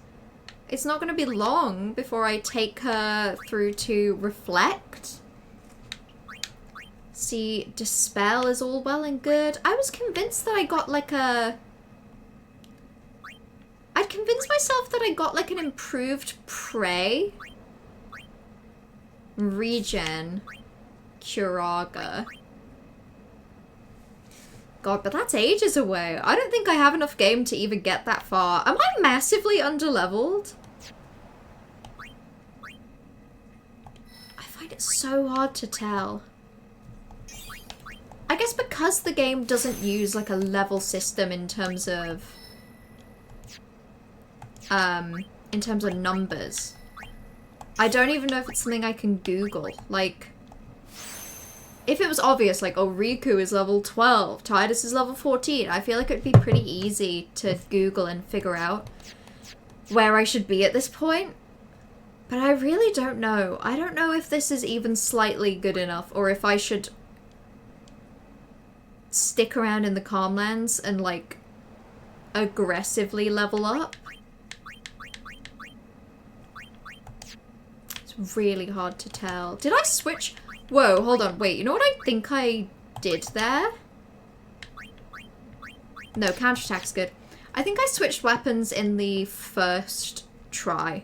A: It's not going to be long before I take her through to Reflect. See, Dispel is all well and good. I was convinced that I got like a... I'd convinced myself that I got like an improved Prey. Regen. Curaga. God, but that's ages away. I don't think I have enough game to even get that far. Am I massively underleveled? I find it so hard to tell. I guess because the game doesn't use like a level system in terms of numbers. I don't even know if it's something I can Google. Like, if it was obvious, like, oh, Riku is level 12, Tidus is level 14, I feel like it'd be pretty easy to Google and figure out where I should be at this point. But I really don't know. I don't know if this is even slightly good enough, or if I should stick around in the Calmlands and, like, aggressively level up. It's really hard to tell. Did I switch? Whoa, hold on, wait, you know what I think I did there? No, counterattack's good. I think I switched weapons in the first try.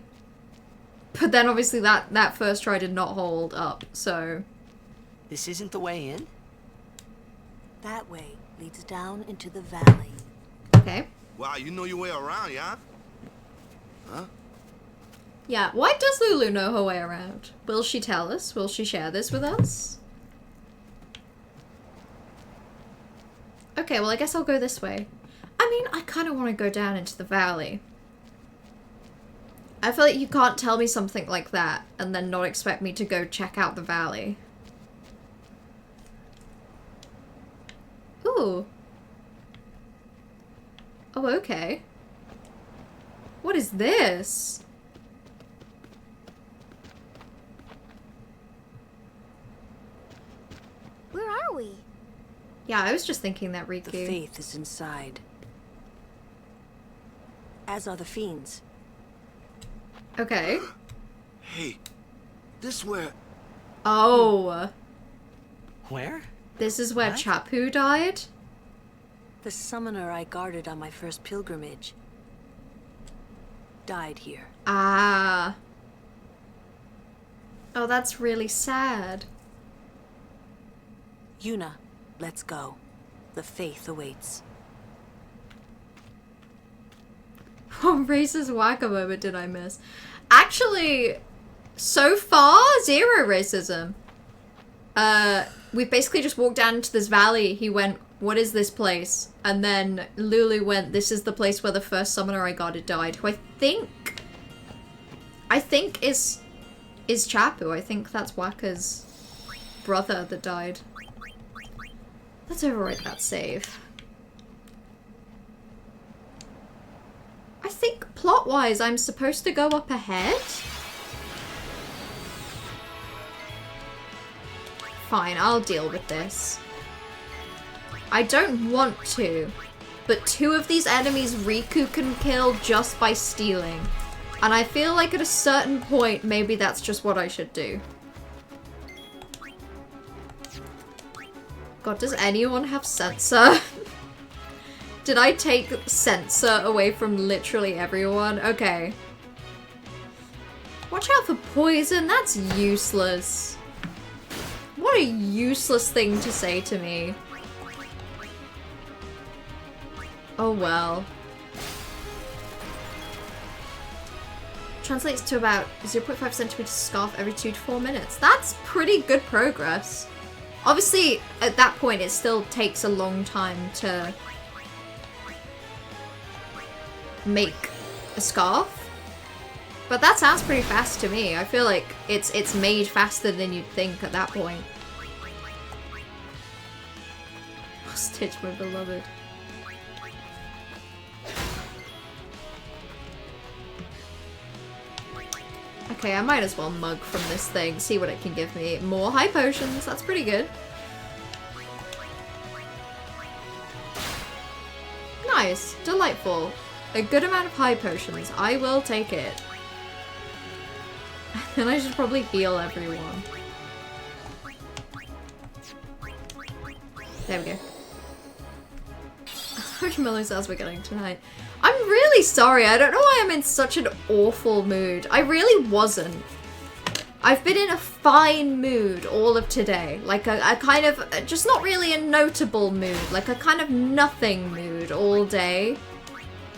A: But then obviously that first try did not hold up, so...
E: This isn't the way in?
F: That way leads down into the valley.
A: Okay.
G: Wow, you know your way around, yeah? Huh?
A: Yeah, why does Lulu know her way around? Will she tell us? Will she share this with us? Okay, well I guess I'll go this way. I mean, I kind of want to go down into the valley. I feel like you can't tell me something like that and then not expect me to go check out the valley. Ooh. Oh, okay. What is this?
F: Where are we?
A: Yeah, I was just thinking that, Riku.
F: The faith is inside. As are the fiends.
A: Okay.
G: Hey, this where...
A: Oh.
E: Where?
A: This is where
E: What?
A: Chapu died?
F: The summoner I guarded on my first pilgrimage died here.
A: Ah. Oh, that's really sad.
F: Yuna, let's go. The faith awaits.
A: What racist wacko moment did I miss? Actually, so far, zero racism. We basically just walked down into this valley. He went, what is this place? And then Lulu went, this is the place where the first summoner I got it died. Who I think is Chapu. I think that's Wakka's brother that died. Let's overwrite that save. I think plot-wise I'm supposed to go up ahead? Fine, I'll deal with this. I don't want to, but two of these enemies Riku can kill just by stealing. And I feel like at a certain point, maybe that's just what I should do. God, does anyone have sensor? Did I take sensor away from literally everyone? Okay. Watch out for poison, that's useless. What a useless thing to say to me. Oh well. Translates to about 0.5 centimeters scarf every 2 to 4 minutes. That's pretty good progress. Obviously, at that point, it still takes a long time to make a scarf. But that sounds pretty fast to me. I feel like it's made faster than you'd think at that point. Hostage, my beloved. Okay, I might as well mug from this thing, see what it can give me. More high potions, that's pretty good. Nice, delightful. A good amount of high potions. I will take it. And I should probably heal everyone. There we go. How much Mellows we're getting tonight? I'm really sorry. I don't know why I'm in such an awful mood. I really wasn't. I've been in a fine mood all of today. Like a kind of, just not really a notable mood. Like a kind of nothing mood all day.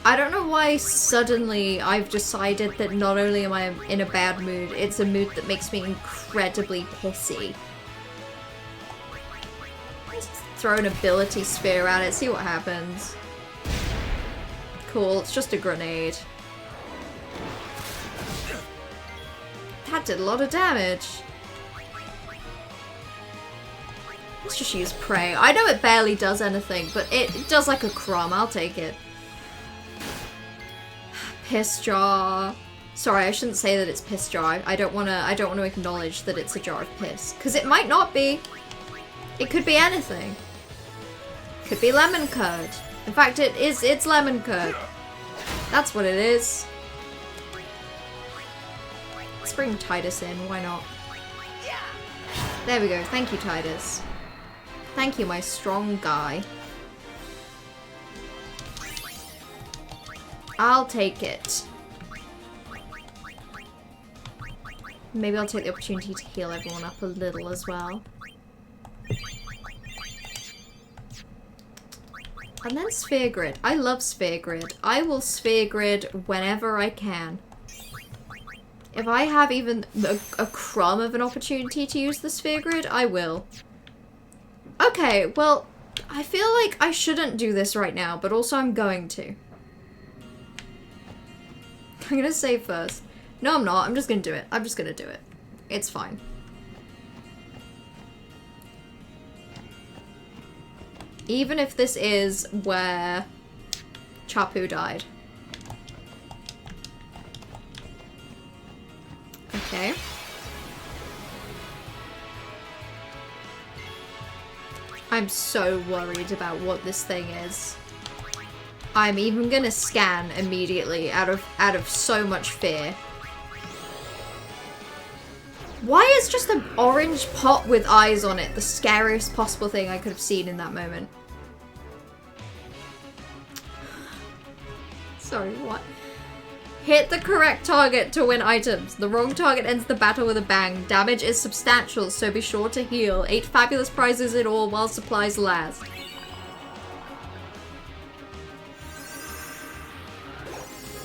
A: I don't know why suddenly I've decided that not only am I in a bad mood, it's a mood that makes me incredibly pissy. Let's throw an ability sphere at it, see what happens. Cool, it's just a grenade. That did a lot of damage. Let's just use Prey. I know it barely does anything, but it does like a crumb. I'll take it. Piss jar. Sorry, I shouldn't say that it's piss jar. I don't wanna acknowledge that it's a jar of piss. Because it might not be. It could be anything. Could be lemon curd. In fact, it's lemon curd. That's what it is. Let's bring Titus in, why not? There we go, thank you, Titus. Thank you, my strong guy. I'll take it. Maybe I'll take the opportunity to heal everyone up a little as well. And then Sphere Grid. I love Sphere Grid. I will Sphere Grid whenever I can. If I have even a crumb of an opportunity to use the Sphere Grid, I will. Okay, well, I feel like I shouldn't do this right now, but also I'm going to. I'm gonna save first. No, I'm not. I'm just gonna do it. I'm just gonna do it. It's fine. Even if this is where Chapu died. Okay. I'm so worried about what this thing is. I'm even gonna scan immediately out of so much fear. Why is just an orange pot with eyes on it the scariest possible thing I could have seen in that moment? Sorry, what? Hit the correct target to win items. The wrong target ends the battle with a bang. Damage is substantial, so be sure to heal. 8 fabulous prizes in all while supplies last.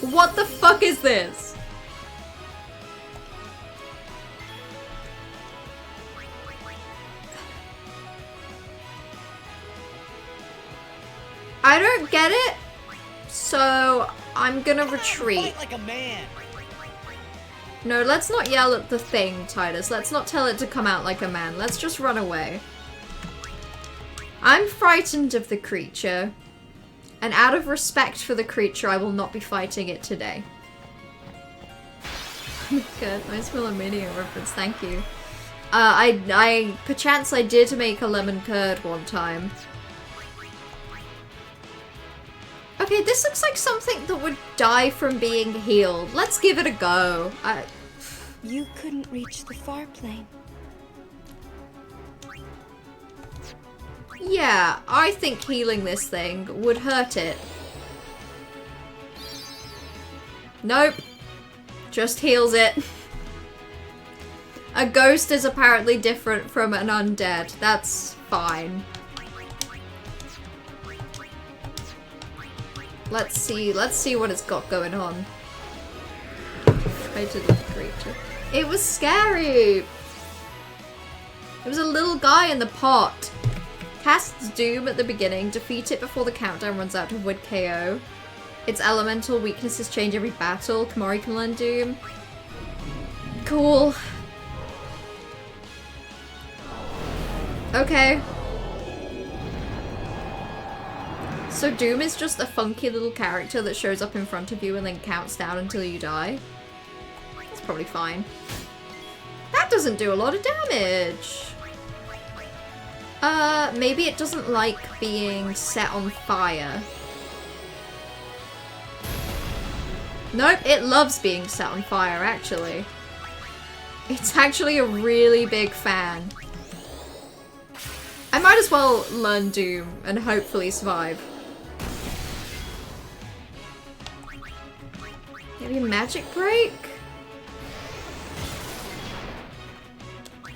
A: What the fuck is this? I don't get it, so I'm gonna retreat.
E: Fight like a man.
A: No, let's not yell at the thing, Titus. Let's not tell it to come out like a man. Let's just run away. I'm frightened of the creature, and out of respect for the creature, I will not be fighting it today. Good, nice Wilhelmina reference, thank you. Perchance I did make a lemon curd one time. Okay, this looks like something that would die from being healed. Let's give it a go.
H: You couldn't reach the far plane.
A: Yeah, I think healing this thing would hurt it. Nope. Just heals it. A ghost is apparently different from an undead. That's fine. Let's see what it's got going on. Fighted with the creature. It was scary! It was a little guy in the pot. Casts Doom at the beginning. Defeat it before the countdown runs out to avoid KO. Its elemental weaknesses change every battle. Kamari can learn Doom. Cool. Okay. So Doom is just a funky little character that shows up in front of you and then counts down until you die. That's probably fine. That doesn't do a lot of damage. Maybe it doesn't like being set on fire. Nope, it loves being set on fire, actually. It's actually a really big fan. I might as well learn Doom and hopefully survive. Maybe a magic break?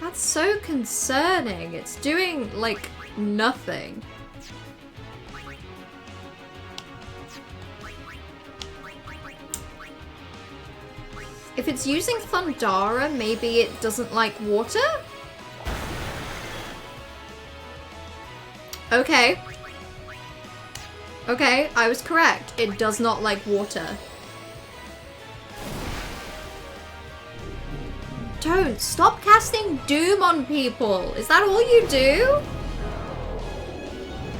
A: That's so concerning. It's doing, like, nothing. If it's using Thundara, maybe it doesn't like water? Okay. Okay, I was correct. It does not like water. Don't stop casting Doom on people. Is that all you do?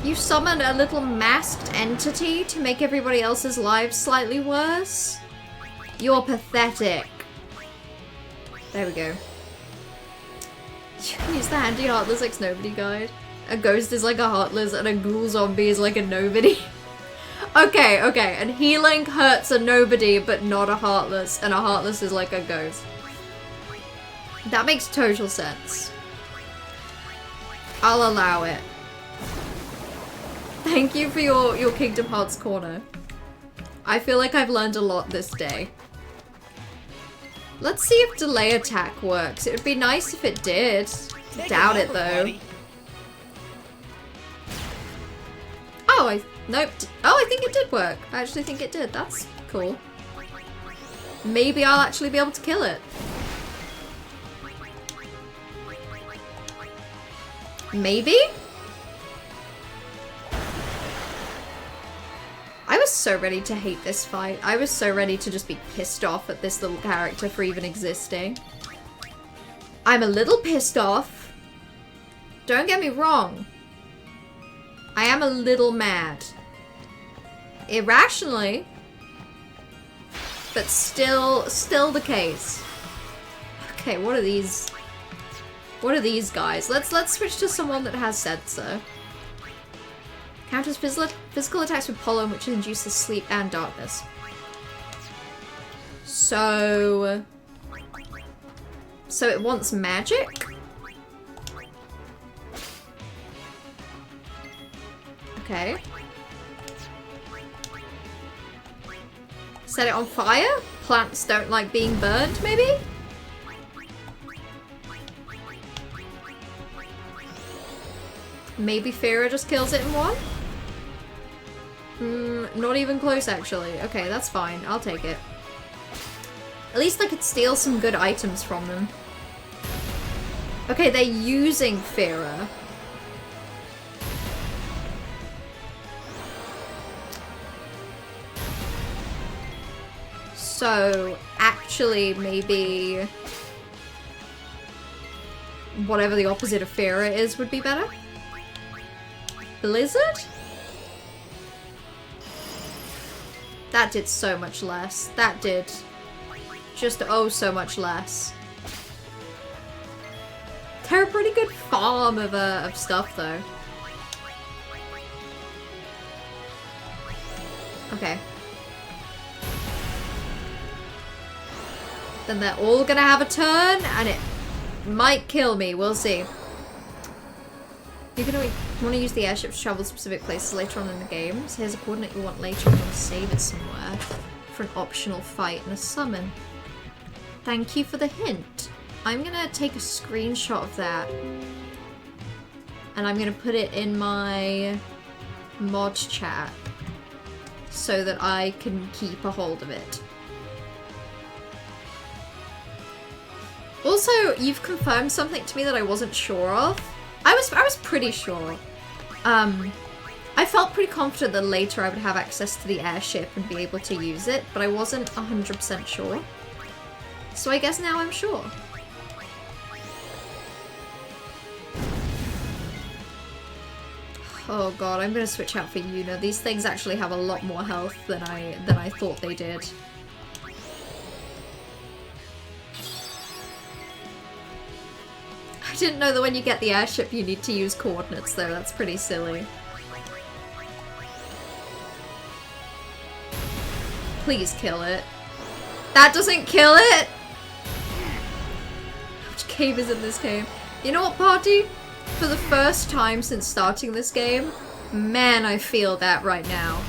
A: You summon a little masked entity to make everybody else's lives slightly worse? You're pathetic. There we go. You can use the handy Heartless X Nobody guide. A ghost is like a Heartless and a ghoul zombie is like a nobody. Okay, okay, and healing hurts a nobody but not a Heartless, and a Heartless is like a ghost. That makes total sense. I'll allow it. Thank you for your Kingdom Hearts corner. I feel like I've learned a lot this day. Let's see if delay attack works. It would be nice if it did. Doubt it though. Oh, nope. Oh, I think it did work. I actually think it did. That's cool. Maybe I'll actually be able to kill it. Maybe? I was so ready to hate this fight. I was so ready to just be pissed off at this little character for even existing. I'm a little pissed off. Don't get me wrong. I am a little mad. Irrationally. But still the case. Okay, what are these? What are these guys? Let's switch to someone that has sensor. Counters physical attacks with pollen, which induces sleep and darkness. So it wants magic? Okay. Set it on fire? Plants don't like being burned, maybe? Maybe Fira just kills it in one? Not even close, actually. Okay, that's fine. I'll take it. At least I could steal some good items from them. Okay, they're using Fira. So, actually, maybe whatever the opposite of Fira is would be better? Blizzard? That did so much less. That did just oh so much less. They're a pretty good farm of stuff though. Okay. Then they're all gonna have a turn and it might kill me. We'll see. You're gonna want to use the airship to travel to specific places later on in the game. So here's a coordinate you want later if you want to save it somewhere for an optional fight and a summon. Thank you for the hint. I'm gonna take a screenshot of that and I'm gonna put it in my mod chat so that I can keep a hold of it. Also, you've confirmed something to me that I wasn't sure of. I was pretty sure. I felt pretty confident that later I would have access to the airship and be able to use it, but I wasn't 100% sure. So I guess now I'm sure. Oh god, I'm gonna switch out for Yuna. These things actually have a lot more health than I thought they did. I didn't know that when you get the airship you need to use coordinates though, that's pretty silly. Please kill it. That doesn't kill it! Which cave is in this game? You know what, party? For the first time since starting this game, man, I feel that right now.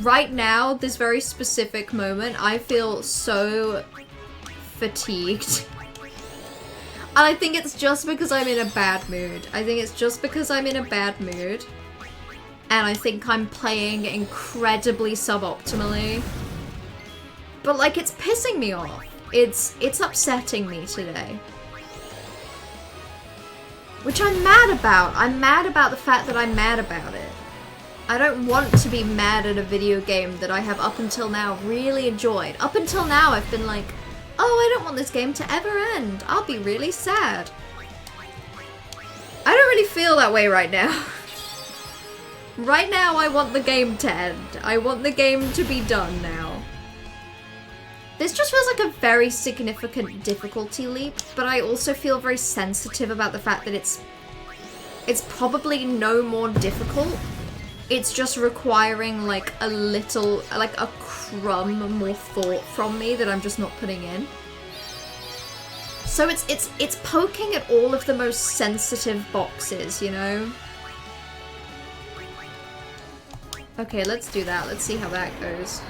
A: Right now, this very specific moment, I feel so fatigued. And I think it's just because I'm in a bad mood. I think it's just because I'm in a bad mood. And I think I'm playing incredibly suboptimally. But like, it's pissing me off. It's upsetting me today. Which I'm mad about. I'm mad about the fact that I'm mad about it. I don't want to be mad at a video game that I have up until now really enjoyed. Up until now I've been like, oh, I don't want this game to ever end. I'll be really sad. I don't really feel that way right now. Right now, I want the game to end. I want the game to be done now. This just feels like a very significant difficulty leap, but I also feel very sensitive about the fact that it's probably no more difficult. It's just requiring like a little, like a crumb more thought from me that I'm just not putting in. So it's poking at all of the most sensitive boxes, you know? Okay, let's do that. Let's see how that goes.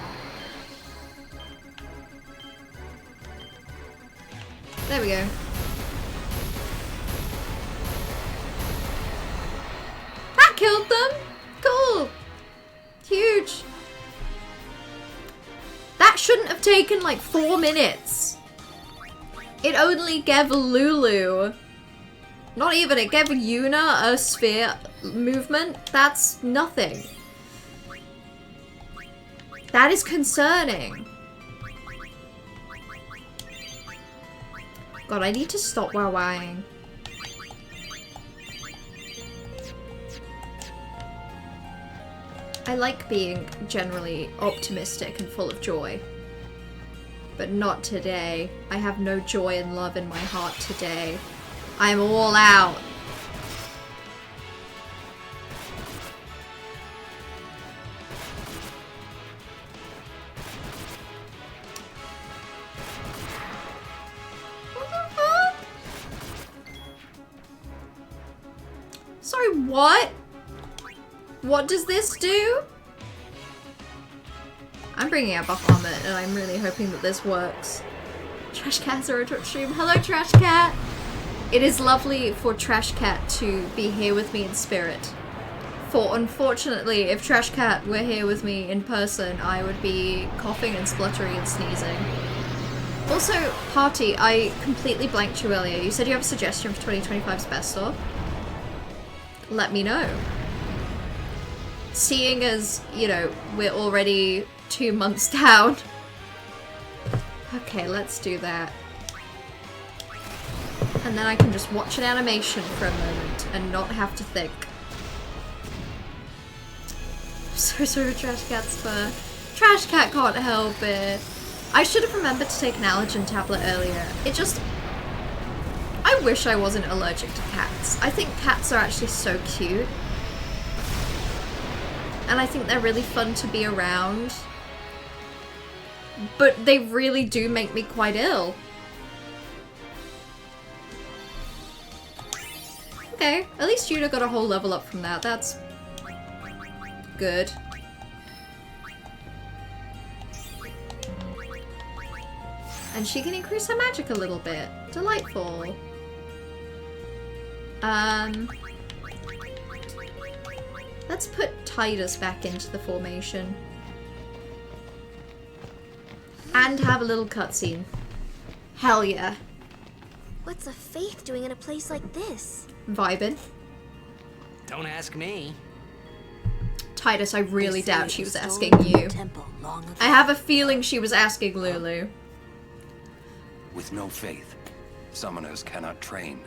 A: There we go. That killed them! Cool! Huge! That shouldn't have taken like 4 minutes. It only gave Lulu, not even, it gave Yuna a sphere movement. That's nothing. That is concerning. God, I need to stop wow-wowing. I like being generally optimistic and full of joy. But not today. I have no joy and love in my heart today. I'm all out. What the fuck? Sorry, what? What does this do? I'm bringing out buff armor, and I'm really hoping that this works. Trash Cat's are a Twitch stream. Hello, Trash Cat! It is lovely for Trash Cat to be here with me in spirit. For unfortunately, if Trash Cat were here with me in person, I would be coughing and spluttering and sneezing. Also, Party, I completely blanked you earlier. You said you have a suggestion for 2025's best of. Let me know. Seeing as, you know, we're already 2 months down. Okay, let's do that. And then I can just watch an animation for a moment and not have to think. I'm so sorry for Trash Cat's fur. Trash Cat can't help it. I should have remembered to take an allergen tablet earlier. It just... I wish I wasn't allergic to cats. I think cats are actually so cute. And I think they're really fun to be around. But they really do make me quite ill. Okay, at least Yuna got a whole level up from that. That's good. And she can increase her magic a little bit. Delightful. Let's put Titus back into the formation. And have a little cutscene. Hell yeah.
I: What's a faith doing in a place like this?
A: Vibin'.
E: Don't ask me.
A: Titus, I really
F: They say
A: doubt
F: it
A: she was
F: stolen
A: asking
F: from the
A: you.
F: temple long ago.
A: I have a feeling she was asking Lulu.
J: With no faith, summoners cannot train.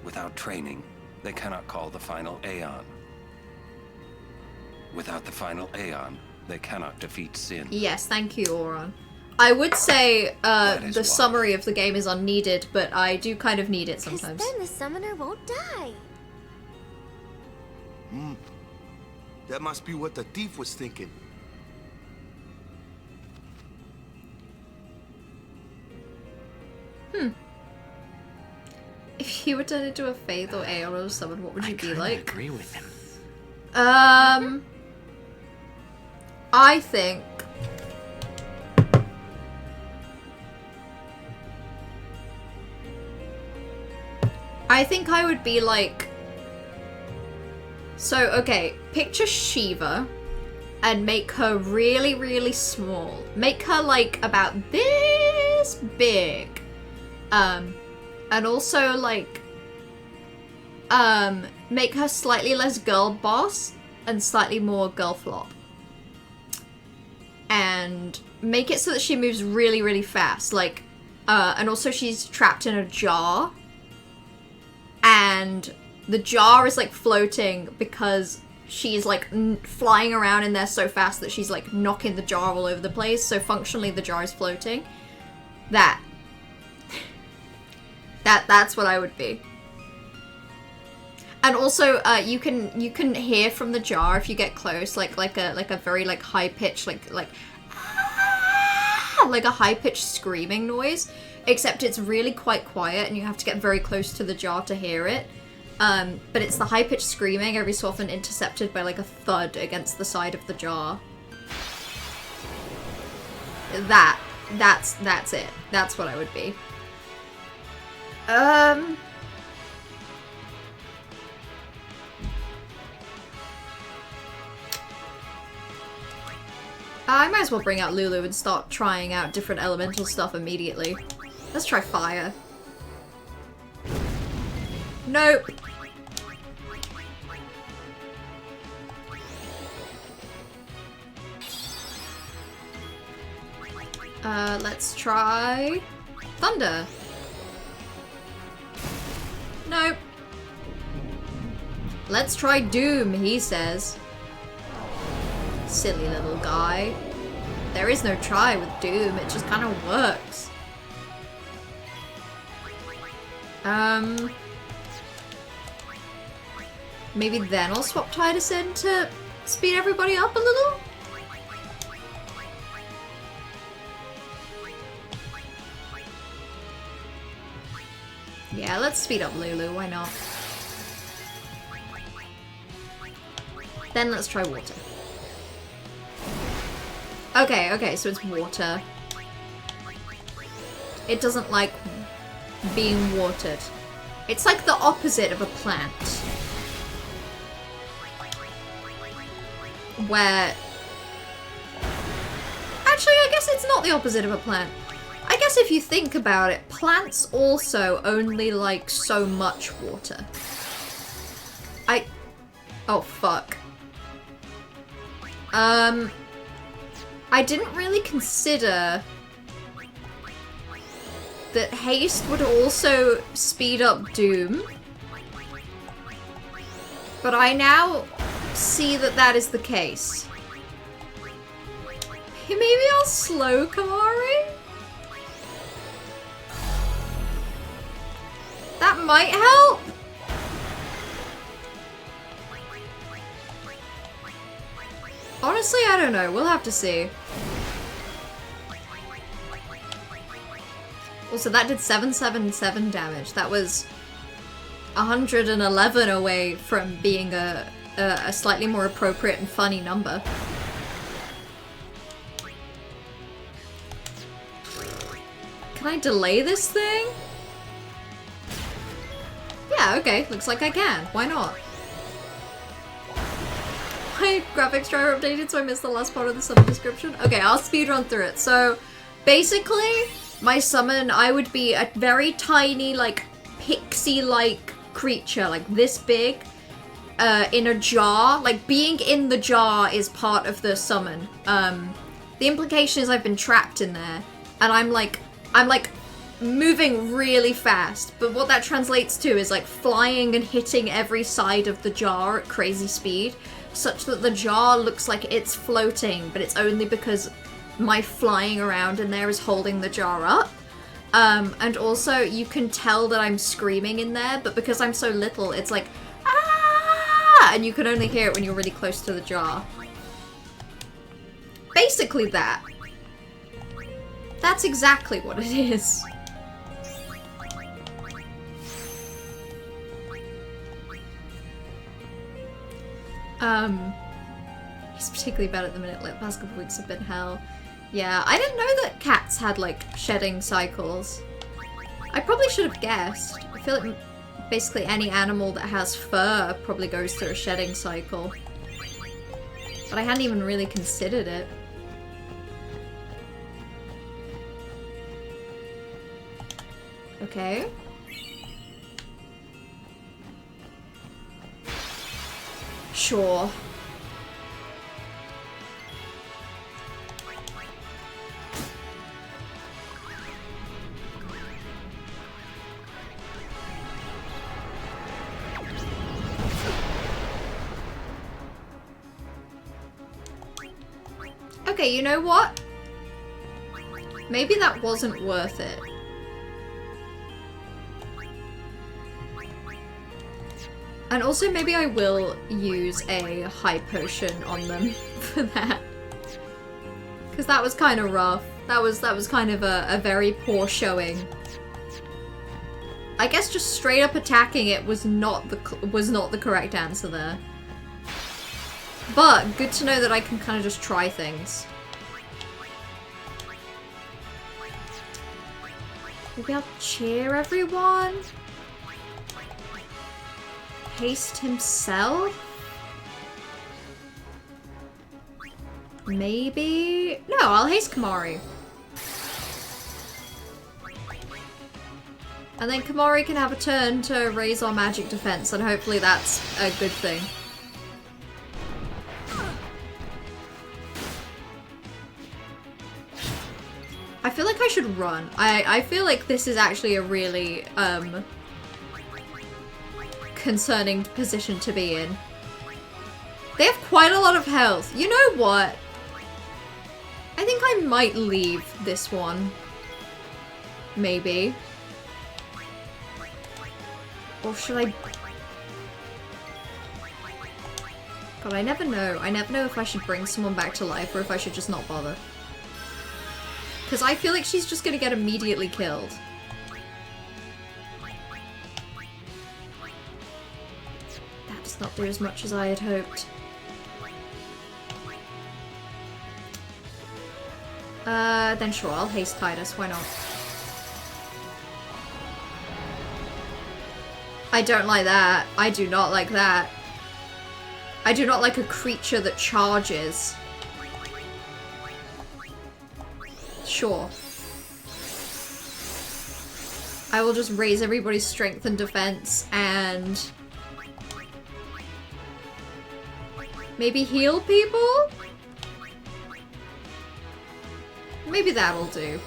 J: Without training, they cannot call the final Aeon. Without the final Aeon, they cannot defeat sin.
A: Yes, thank you, Auron. I would say the summary of the game is unneeded, but I do kind of need it
I: Because
A: sometimes.
I: then the summoner won't die.
G: That must be what the thief was thinking.
A: If you were turned into a Faith or Aeon or someone, what would you be like?
E: I agree with him.
A: I think... I would be like... So, okay, picture Shiva and make her really, really small. Make her like about this big. And also like... make her slightly less girl boss and slightly more girl flop. And make it so that she moves really, really fast. Like, and also she's trapped in a jar. And the jar is like floating because she's like flying around in there so fast that she's like knocking the jar all over the place. So functionally the jar is floating. That's what I would be. And also, you can hear from the jar if you get close, like a very like high pitched like a high pitched screaming noise. Except it's really quite quiet, and you have to get very close to the jar to hear it. But it's the high pitched screaming every so often intercepted by like a thud against the side of the jar. That's it. That's what I would be. I might as well bring out Lulu and start trying out different elemental stuff immediately. Let's try fire. Nope. Let's try thunder. Nope. Let's try doom, he says. Silly little guy. There is no try with doom, it just kind of works. Maybe then I'll swap Titus in to speed everybody up a little? Yeah, let's speed up Lulu, why not? Then let's try water. Okay, so it's water. It doesn't like being watered. It's like the opposite of a plant. Where... Actually, I guess it's not the opposite of a plant. I guess if you think about it, plants also only like so much water. Oh, fuck. I didn't really consider that haste would also speed up Doom. But I now see that that is the case. Maybe I'll slow Kamari? That might help. Honestly, I don't know. We'll have to see. Also, that did 777 damage. That was 111 away from being a slightly more appropriate and funny number. Can I delay this thing? Yeah, okay. Looks like I can. Why not? My graphics driver updated, so I missed the last part of the summon description. Okay, I'll speedrun through it. So, basically, my summon, I would be a very tiny, like, pixie-like creature, like this big, in a jar. Like, being in the jar is part of the summon. The implication is I've been trapped in there, and I'm like moving really fast, but what that translates to is like flying and hitting every side of the jar at crazy speed, such that the jar looks like it's floating, but it's only because my flying around in there is holding the jar up. And also you can tell that I'm screaming in there, but because I'm so little, it's like, ah! And you can only hear it when you're really close to the jar. Basically that. That's exactly what it is. He's particularly bad at the minute, like the past couple of weeks have been hell. Yeah, I didn't know that cats had, like, shedding cycles. I probably should have guessed. I feel like basically any animal that has fur probably goes through a shedding cycle. But I hadn't even really considered it. Okay. Sure. Okay, you know what? Maybe that wasn't worth it. And also maybe I will use a high potion on them for that. Because that was kind of rough. That was kind of a very poor showing. I guess just straight up attacking it was not the correct answer there. But good to know that I can kind of just try things. Maybe I'll cheer everyone? Haste himself? Maybe? No, I'll haste Kamari. And then Kamari can have a turn to raise our magic defense, and hopefully that's a good thing. I feel like I should run. I feel like this is actually a really, concerning position to be in. They have quite a lot of health. You know what? I think I might leave this one. Maybe. Or should I... God, I never know. I never know if I should bring someone back to life or if I should just not bother. Because I feel like she's just gonna get immediately killed. That does not do as much as I had hoped. Then sure, I'll haste Titus, why not? I don't like that. I do not like that. I do not like a creature that charges. Sure. I will just raise everybody's strength and defense and maybe heal people? Maybe that'll do.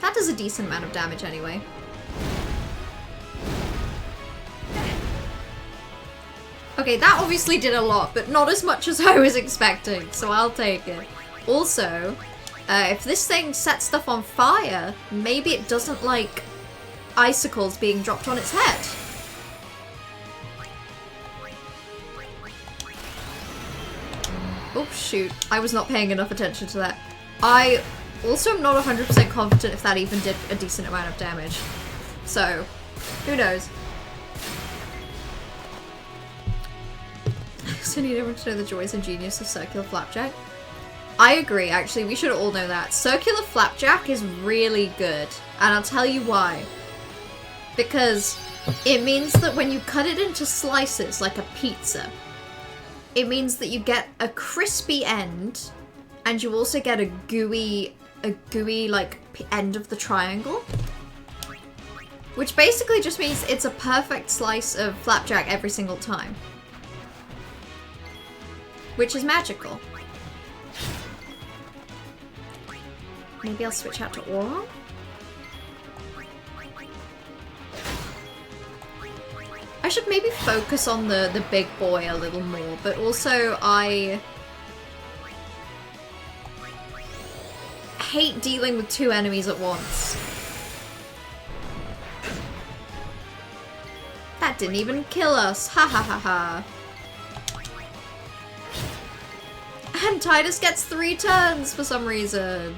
A: That does a decent amount of damage anyway. Okay, that obviously did a lot, but not as much as I was expecting, so I'll take it. Also, if this thing sets stuff on fire, maybe it doesn't like icicles being dropped on its head. Oh shoot, I was not paying enough attention to that. I also am not 100% confident if that even did a decent amount of damage. So, who knows? So need everyone to know the joys and genius of circular flapjack. I agree, actually, we should all know that. Circular flapjack is really good, and I'll tell you why. Because it means that when you cut it into slices like a pizza, it means that you get a crispy end, and you also get a gooey like end of the triangle. Which basically just means it's a perfect slice of flapjack every single time. Which is magical. Maybe I'll switch out to Aura? I should maybe focus on the big boy a little more, but also I hate dealing with two enemies at once. That didn't even kill us, ha ha ha ha. And Titus gets 3 turns for some reason.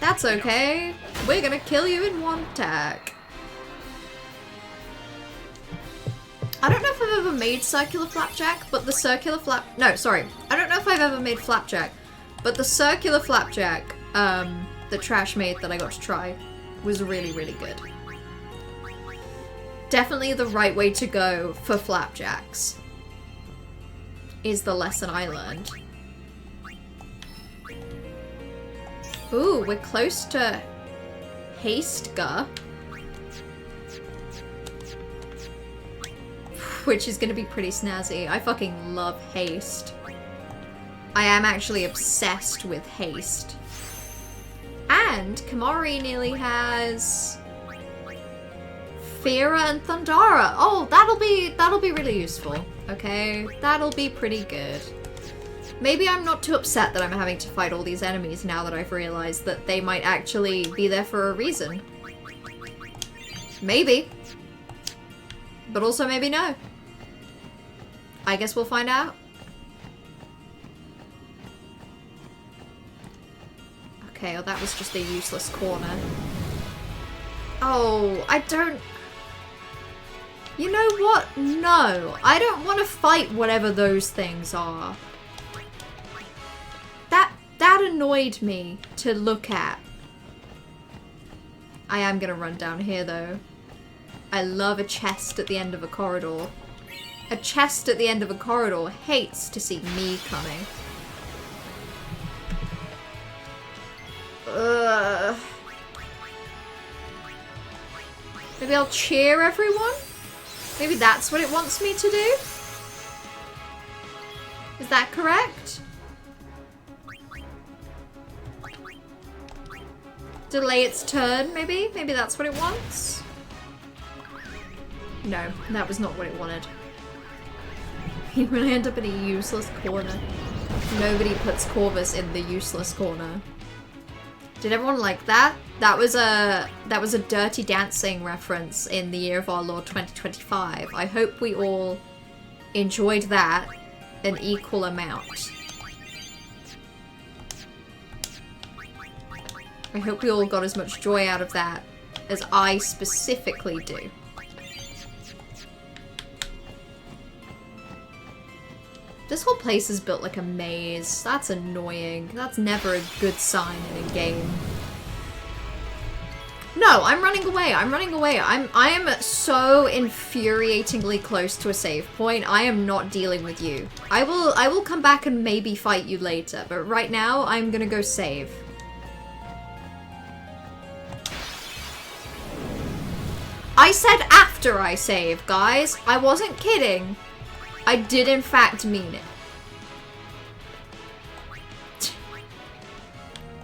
A: That's okay. We're gonna kill you in one attack. I don't know if I've ever made circular flapjack, but the circular no, sorry. I don't know if I've ever made flapjack, but the circular flapjack, the Trash made that I got to try, was really, really good. Definitely the right way to go for flapjacks, is the lesson I learned. Ooh, we're close to Haste-ga, which is gonna be pretty snazzy. I fucking love Haste. I am actually obsessed with Haste. And Kamari nearly has Fira and Thundara. Oh, that'll be really useful. Okay, that'll be pretty good. Maybe I'm not too upset that I'm having to fight all these enemies now that I've realized that they might actually be there for a reason. Maybe. But also maybe no. I guess we'll find out. Okay, well that was just a useless corner. Oh, I don't... You know what? No, I don't want to fight whatever those things are. That annoyed me to look at. I am gonna run down here though. I love a chest at the end of a corridor. A chest at the end of a corridor hates to see me coming. Maybe I'll cheer everyone? Maybe that's what it wants me to do? Is that correct? Delay its turn, maybe? Maybe that's what it wants? No, that was not what it wanted. You really end up in a useless corner. Nobody puts Corvus in the useless corner. Did everyone like that? That was a Dirty Dancing reference in the year of our Lord 2025. I hope we all enjoyed that an equal amount. I hope we all got as much joy out of that as I specifically do. This whole place is built like a maze. That's annoying. That's never a good sign in a game. No, I'm running away. I'm running away. I am so infuriatingly close to a save point. I am not dealing with you. I will come back and maybe fight you later, but right now I'm gonna go save. I said after I save, guys. I wasn't kidding. I did in fact mean it.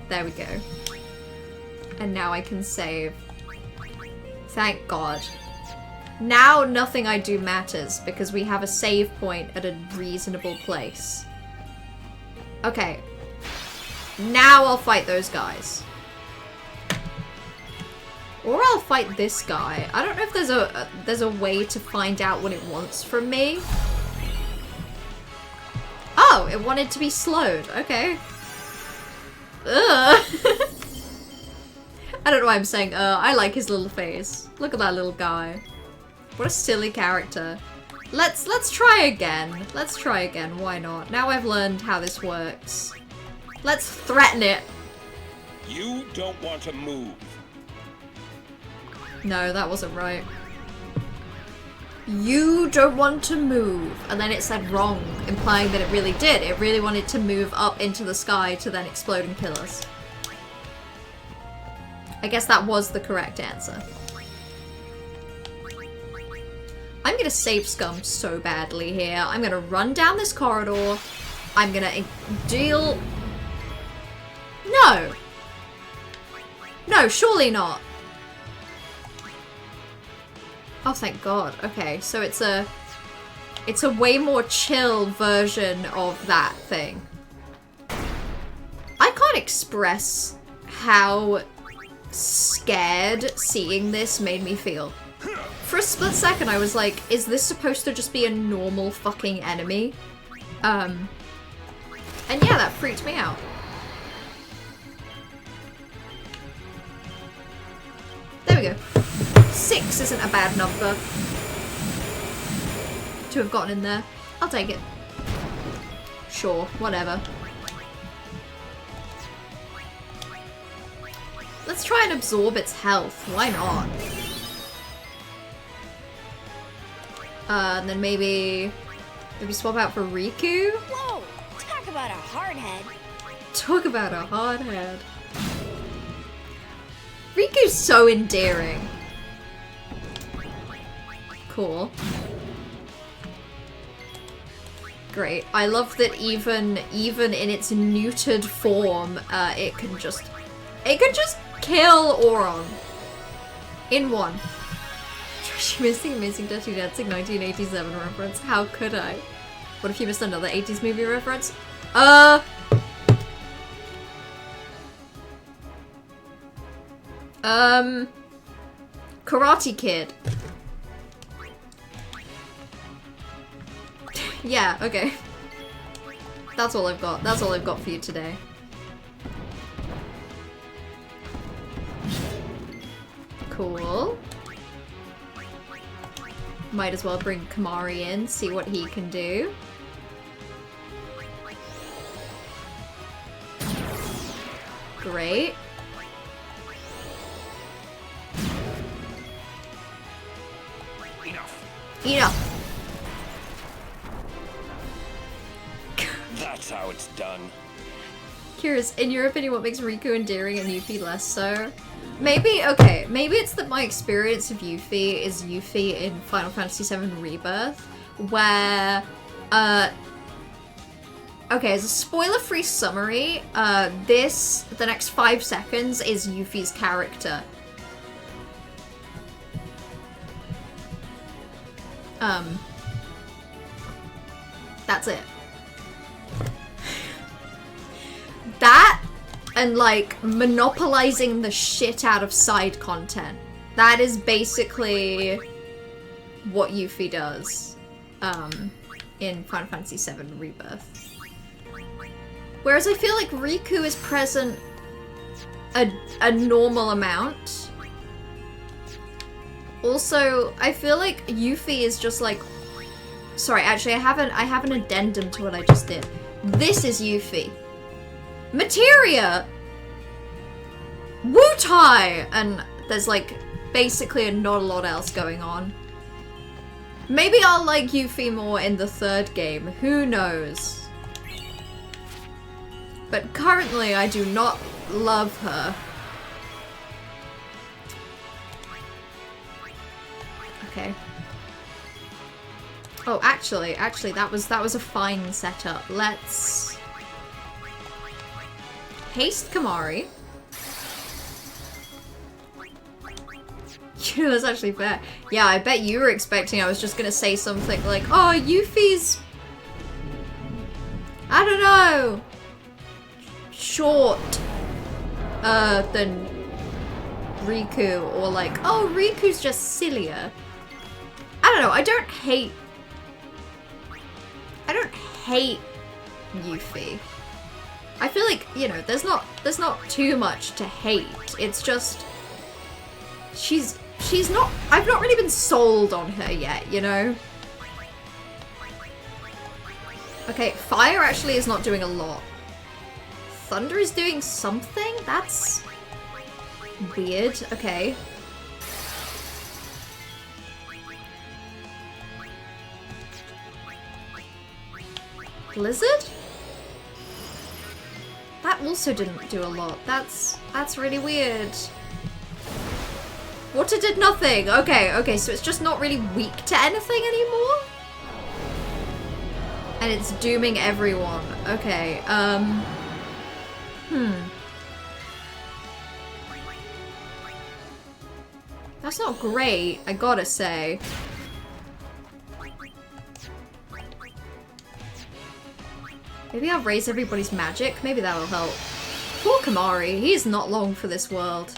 A: There we go. And now I can save. Thank God. Now nothing I do matters because we have a save point at a reasonable place. Okay. Now I'll fight those guys. Or I'll fight this guy. I don't know if there's a way to find out what it wants from me. Oh, it wanted to be slowed. Okay. Ugh. I don't know why I'm saying I like his little face. Look at that little guy. What a silly character. Let's try again. Let's try again. Why not? Now I've learned how this works. Let's threaten it.
C: You don't want to move.
A: No, that wasn't right. You don't want to move. And then it said wrong, implying that it really did. It really wanted to move up into the sky to then explode and kill us. I guess that was the correct answer. I'm gonna save scum so badly here. I'm gonna run down this corridor. I'm gonna deal... No! No, surely not. Oh, thank God. Okay, so it's a way more chill version of that thing. I can't express how scared seeing this made me feel. For a split second, I was like, is this supposed to just be a normal fucking enemy? And yeah, that freaked me out. There we go. 6 isn't a bad number to have gotten in there. I'll take it. Sure, whatever. Let's try and absorb its health. Why not? And then maybe swap out for Riku?
I: Whoa! Talk about a hardhead.
A: Talk about a hardhead. Riku's so endearing. Cool. Great. I love that even in its neutered form, it can just kill Auron in one. She missed the Amazing Dirty Dancing 1987 reference. How could I? What if you missed another 80s movie reference? Karate Kid. Yeah, okay. That's all I've got. That's all I've got for you today. Cool. Might as well bring Kamari in, see what he can do. Great. Enough.
J: That's how it's done.
A: Curious, in your opinion, what makes Riku endearing and Yuffie less so? Maybe, okay, maybe it's that my experience of Yuffie is Yuffie in Final Fantasy VII Rebirth, where, okay, as a spoiler-free summary, the next 5 seconds is Yuffie's character. That's it. That and like monopolizing the shit out of side content. That is basically what Yuffie does in Final Fantasy VII Rebirth. Whereas I feel like Riku is present a normal amount. Also, I feel like Yuffie is just like... Sorry, actually, I have an addendum to what I just did. This is Yuffie. Materia! Wutai! And there's like basically not a lot else going on. Maybe I'll like Yuffie more in the 3rd game. Who knows? But currently I do not love her. Okay. Oh, actually, that was a fine setup. Let's haste Kamari. You know, that's actually fair. Yeah, I bet you were expecting I was just gonna say something like, oh, Yuffie's... I don't know... short... than Riku, or like, oh, Riku's just sillier. I don't know, I don't hate Yuffie. I feel like, you know, there's not too much to hate. It's just she's not, I've not really been sold on her yet, you know? Okay, fire actually is not doing a lot. Thunder is doing something? That's weird. Okay. Blizzard? That also didn't do a lot. That's really weird. Water did nothing. Okay, so it's just not really weak to anything anymore? And it's dooming everyone. Okay, That's not great, I gotta say. Maybe I'll raise everybody's magic. Maybe that'll help. Poor Kamari, he's not long for this world.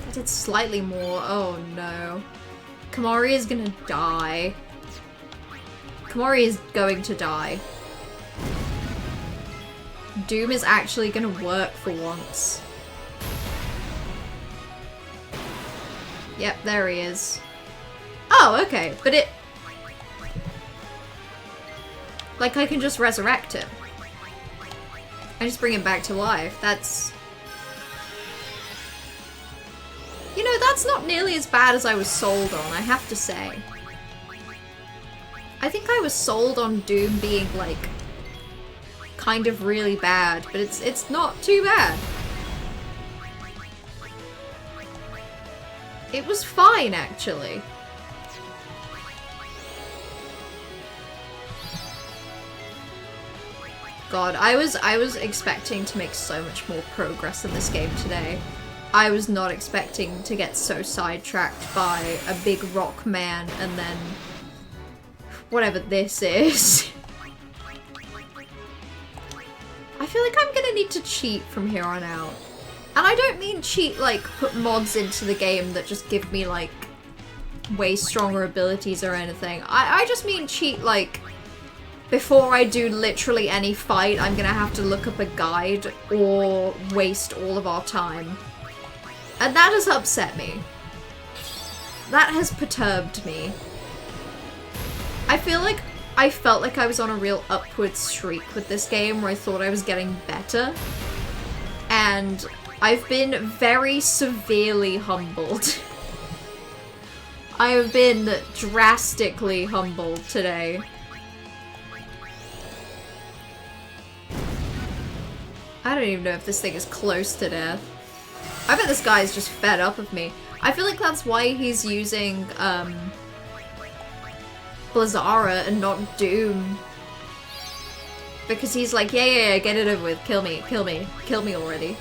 A: I did slightly more. Oh no. Kamari is gonna die. Kamari is going to die. Doom is actually gonna work for once. Yep, there he is. Oh, okay, but it... Like, I can just resurrect him. I just bring him back to life. That's... You know, that's not nearly as bad as I was sold on, I have to say. I think I was sold on Doom being, like, kind of really bad, but it's not too bad. It was fine, actually. God, I was expecting to make so much more progress in this game today. I was not expecting to get so sidetracked by a big rock man and then whatever this is. I feel like I'm gonna need to cheat from here on out. And I don't mean cheat like put mods into the game that just give me like way stronger abilities or anything. I just mean cheat like before I do literally any fight, I'm gonna have to look up a guide or waste all of our time. And that has upset me. That has perturbed me. I felt like I was on a real upward streak with this game where I thought I was getting better. And I've been very severely humbled. I have been drastically humbled today. I don't even know if this thing is close to death. I bet this guy is just fed up of me. I feel like that's why he's using, Blizzara and not Doom. Because he's like, yeah, get it over with. Kill me already.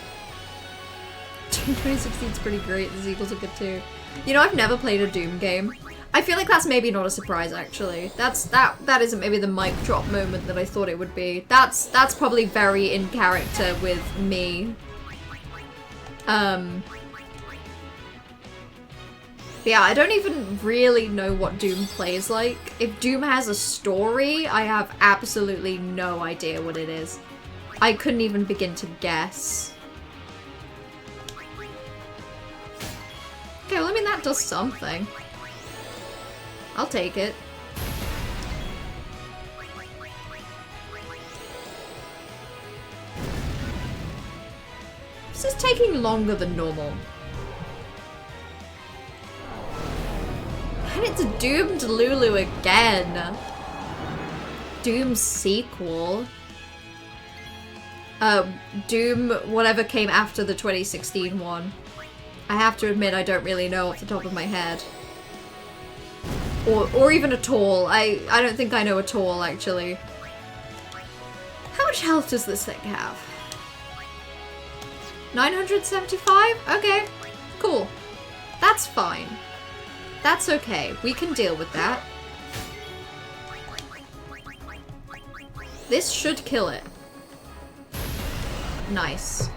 A: Doom 2016 is pretty great. The sequels are good too. You know, I've never played a Doom game. I feel like that's maybe not a surprise, actually. That isn't maybe the mic drop moment that I thought it would be. That's probably very in character with me. Yeah, I don't even really know what Doom plays like. If Doom has a story, I have absolutely no idea what it is. I couldn't even begin to guess. Okay, well, I mean, that does something. I'll take it. This is taking longer than normal. And it's Doomed Lulu again. Doom sequel. Doom whatever came after the 2016 one. I have to admit I don't really know off the top of my head. Or even at all. I don't think I know at all, actually. How much health does this thing have? 975? Okay, cool. That's fine. That's okay. We can deal with that. This should kill it. Nice.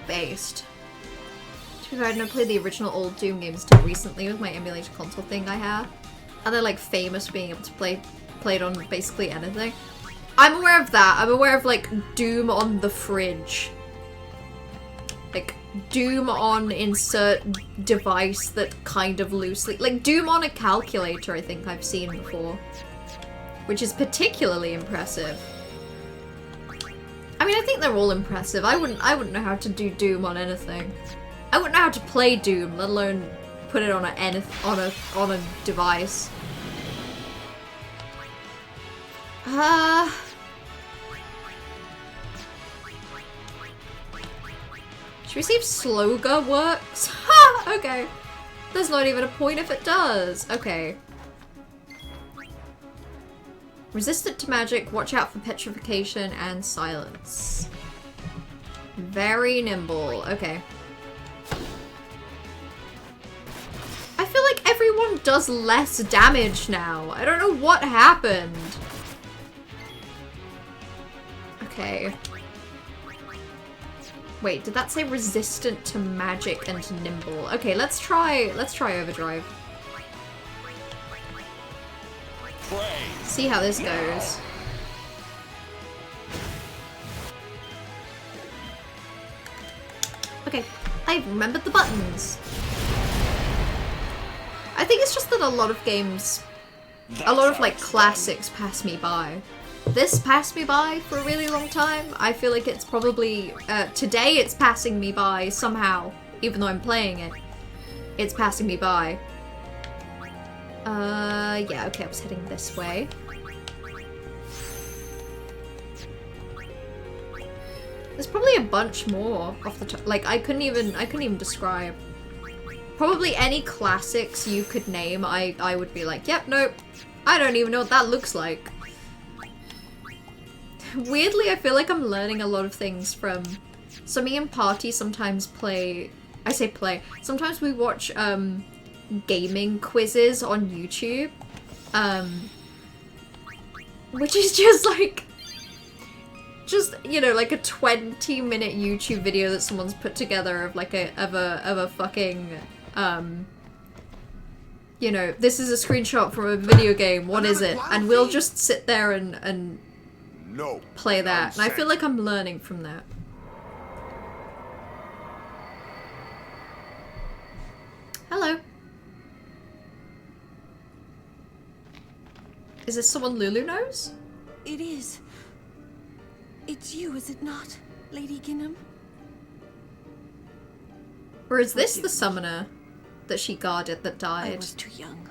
A: Based. To be fair, I didn't play the original old Doom games until recently with my emulator console thing I have. And they're like famous for being able to play it on basically anything. I'm aware of that. I'm aware of like Doom on the fridge. Like Doom on insert device that kind of loosely, like Doom on a calculator I think I've seen before. Which is particularly impressive. I mean, I think they're all impressive. I wouldn't know how to do Doom on anything. I wouldn't know how to play Doom, let alone put it on a device. Should we see if Sloga works? Ha! Okay. There's not even a point if it does. Okay. Resistant to magic, watch out for petrification and silence. Very nimble. Okay. I feel like everyone does less damage now. I don't know what happened. Okay. Wait, did that say resistant to magic and nimble? Okay, let's try overdrive. See how this goes. Okay, I've remembered the buttons. I think it's just that a lot of games, a lot of like classics pass me by. This passed me by for a really long time. I feel like it's probably, today it's passing me by somehow, even though I'm playing it. It's passing me by. Yeah, okay, I was heading this way. There's probably a bunch more off the top. Like, I couldn't even describe. Probably any classics you could name, I would be like, yep, nope. I don't even know what that looks like. Weirdly, I feel like I'm learning a lot of things from... So me and Party sometimes play... I say play. Sometimes we watch gaming quizzes on YouTube. Which is just like... Just, you know, like a 20-minute YouTube video that someone's put together of like a fucking... you know, this is a screenshot from a video game, what is it? And we'll just sit there and
G: No.
A: play that. And I feel like I'm learning from that. Hello. Is this someone Lulu knows?
F: It is. It's you, is it not, Lady Ginham?
A: Or is this the summoner that she guarded that
F: I
A: died?
F: was too young.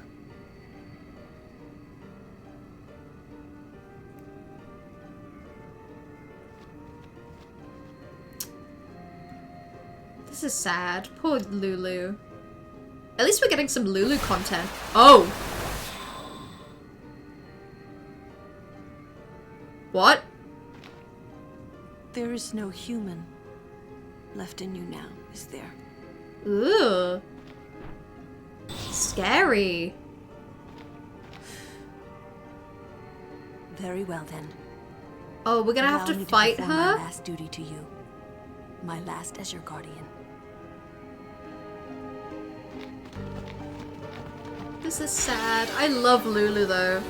A: This is sad. Poor Lulu. At least we're getting some Lulu content. Oh! What?
F: There is no human left in you now, is there?
A: Ooh. Scary.
F: Very well then.
A: Oh, we're gonna have
F: Allow
A: to
F: me
A: fight
F: perform
A: her?
F: My last duty to you. My last as your guardian.
A: This is sad. I love Lulu though.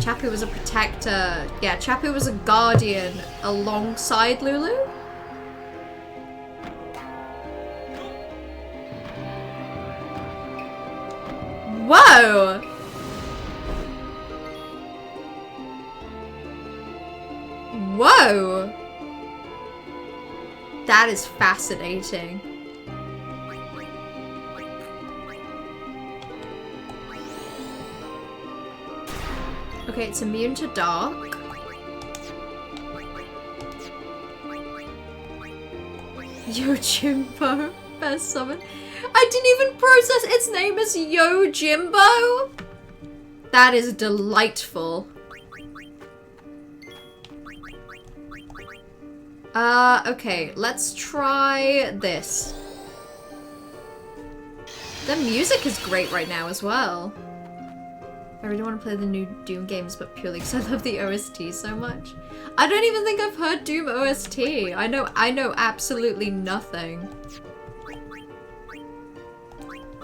A: Chappie was a protector. Yeah, Chappie was a guardian alongside Lulu. Whoa! Whoa! That is fascinating. Okay, it's immune to dark. Yojimbo, best summon. I didn't even process its name as Yojimbo. That is delightful. Okay, let's try this. The music is great right now as well. I really want to play the new Doom games, but purely because I love the OST so much. I don't even think I've heard Doom OST. I know absolutely nothing.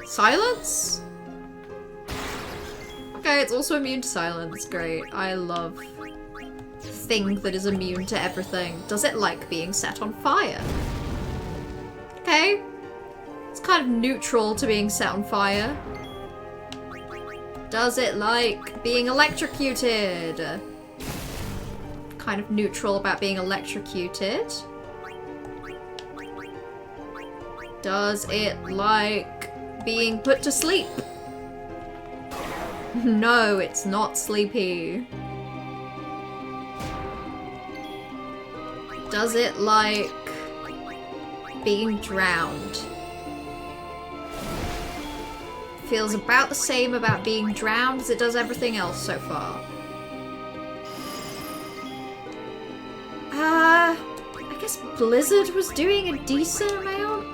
A: Silence? Okay, it's also immune to silence. Great. I love thing that is immune to everything. Does it like being set on fire? Okay. It's kind of neutral to being set on fire. Does it like being electrocuted? Kind of neutral about being electrocuted. Does it like being put to sleep? No, it's not sleepy. Does it like being drowned? Feels about the same about being drowned as it does everything else so far. I guess Blizzard was doing a decent amount.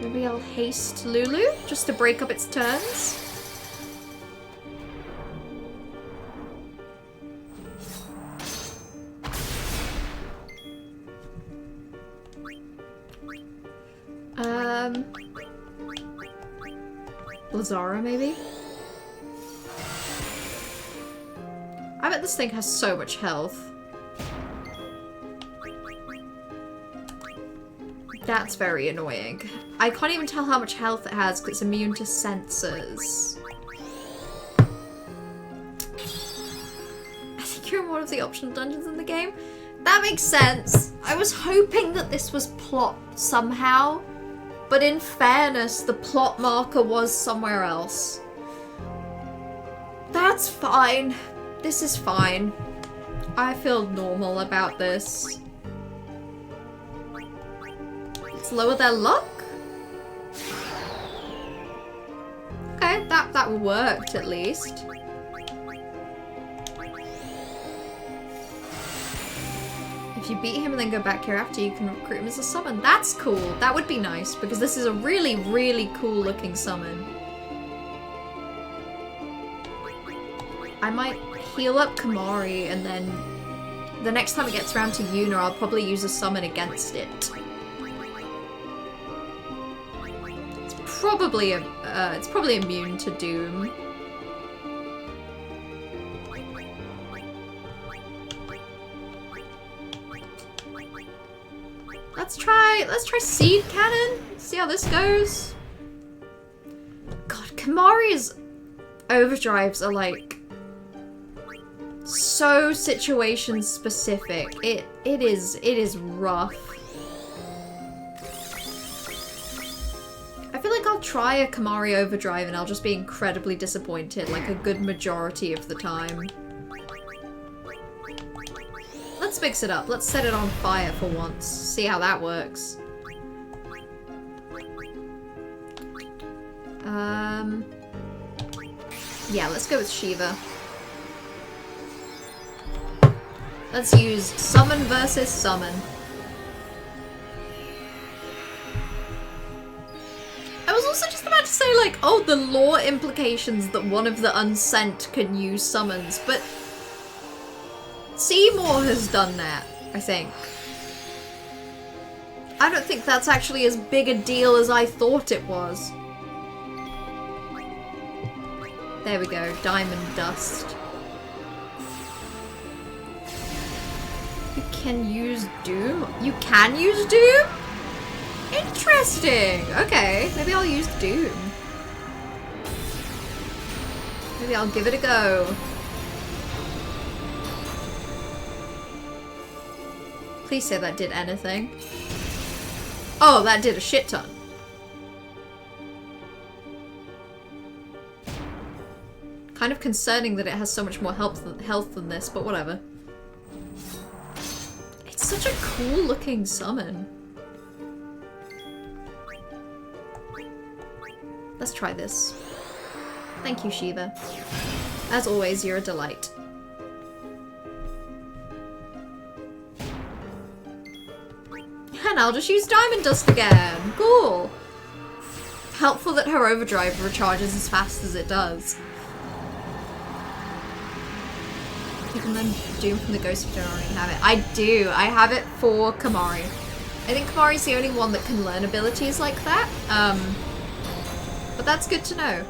A: Maybe I'll haste Lulu just to break up its turns. Lazara, maybe? I bet this thing has so much health. That's very annoying. I can't even tell how much health it has because it's immune to sensors. I think you're in one of the optional dungeons in the game. That makes sense. I was hoping that this was plot somehow. But in fairness, the plot marker was somewhere else. That's fine. This is fine. I feel normal about this. Let's lower their luck? Okay, that worked at least. If you beat him and then go back here after, you can recruit him as a summon. That's cool. That would be nice, because this is a really, really cool looking summon. I might heal up Kamari, and then the next time it gets around to Yuna, I'll probably use a summon against it. It's probably immune to Doom. Let's try Seed Cannon. See how this goes. God, Kamari's overdrives are like so situation specific. It is rough. I feel like I'll try a Kamari overdrive and I'll just be incredibly disappointed like a good majority of the time. Let's mix it up. Let's set it on fire for once. See how that works. Yeah, let's go with Shiva. Let's use summon versus summon. I was also just about to say, like, oh, the lore implications that one of the unsent can use summons, but Seymour has done that, I think. I don't think that's actually as big a deal as I thought it was. There we go, Diamond Dust. You can use Doom? You can use Doom? Interesting! Okay, maybe I'll use Doom. Maybe I'll give it a go. Please say that did anything. Oh, that did a shit ton. Kind of concerning that it has so much more health than this, but whatever. It's such a cool looking summon. Let's try this. Thank you, Shiva. As always, you're a delight. And I'll just use Diamond Dust again. Cool. Helpful that her overdrive recharges as fast as it does. You can learn Doom from the Ghost if you don't already have it. I do. I have it for Kamari. I think Kamari's the only one that can learn abilities like that. But that's good to know.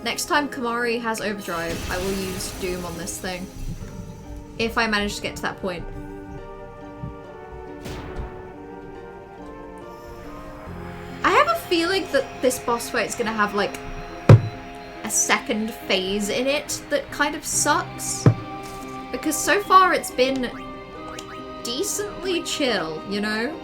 A: Next time Kamari has overdrive, I will use Doom on this thing. If I manage to get to that point. I have a feeling that this boss fight's gonna have like a second phase in it that kind of sucks. Because so far it's been decently chill, you know?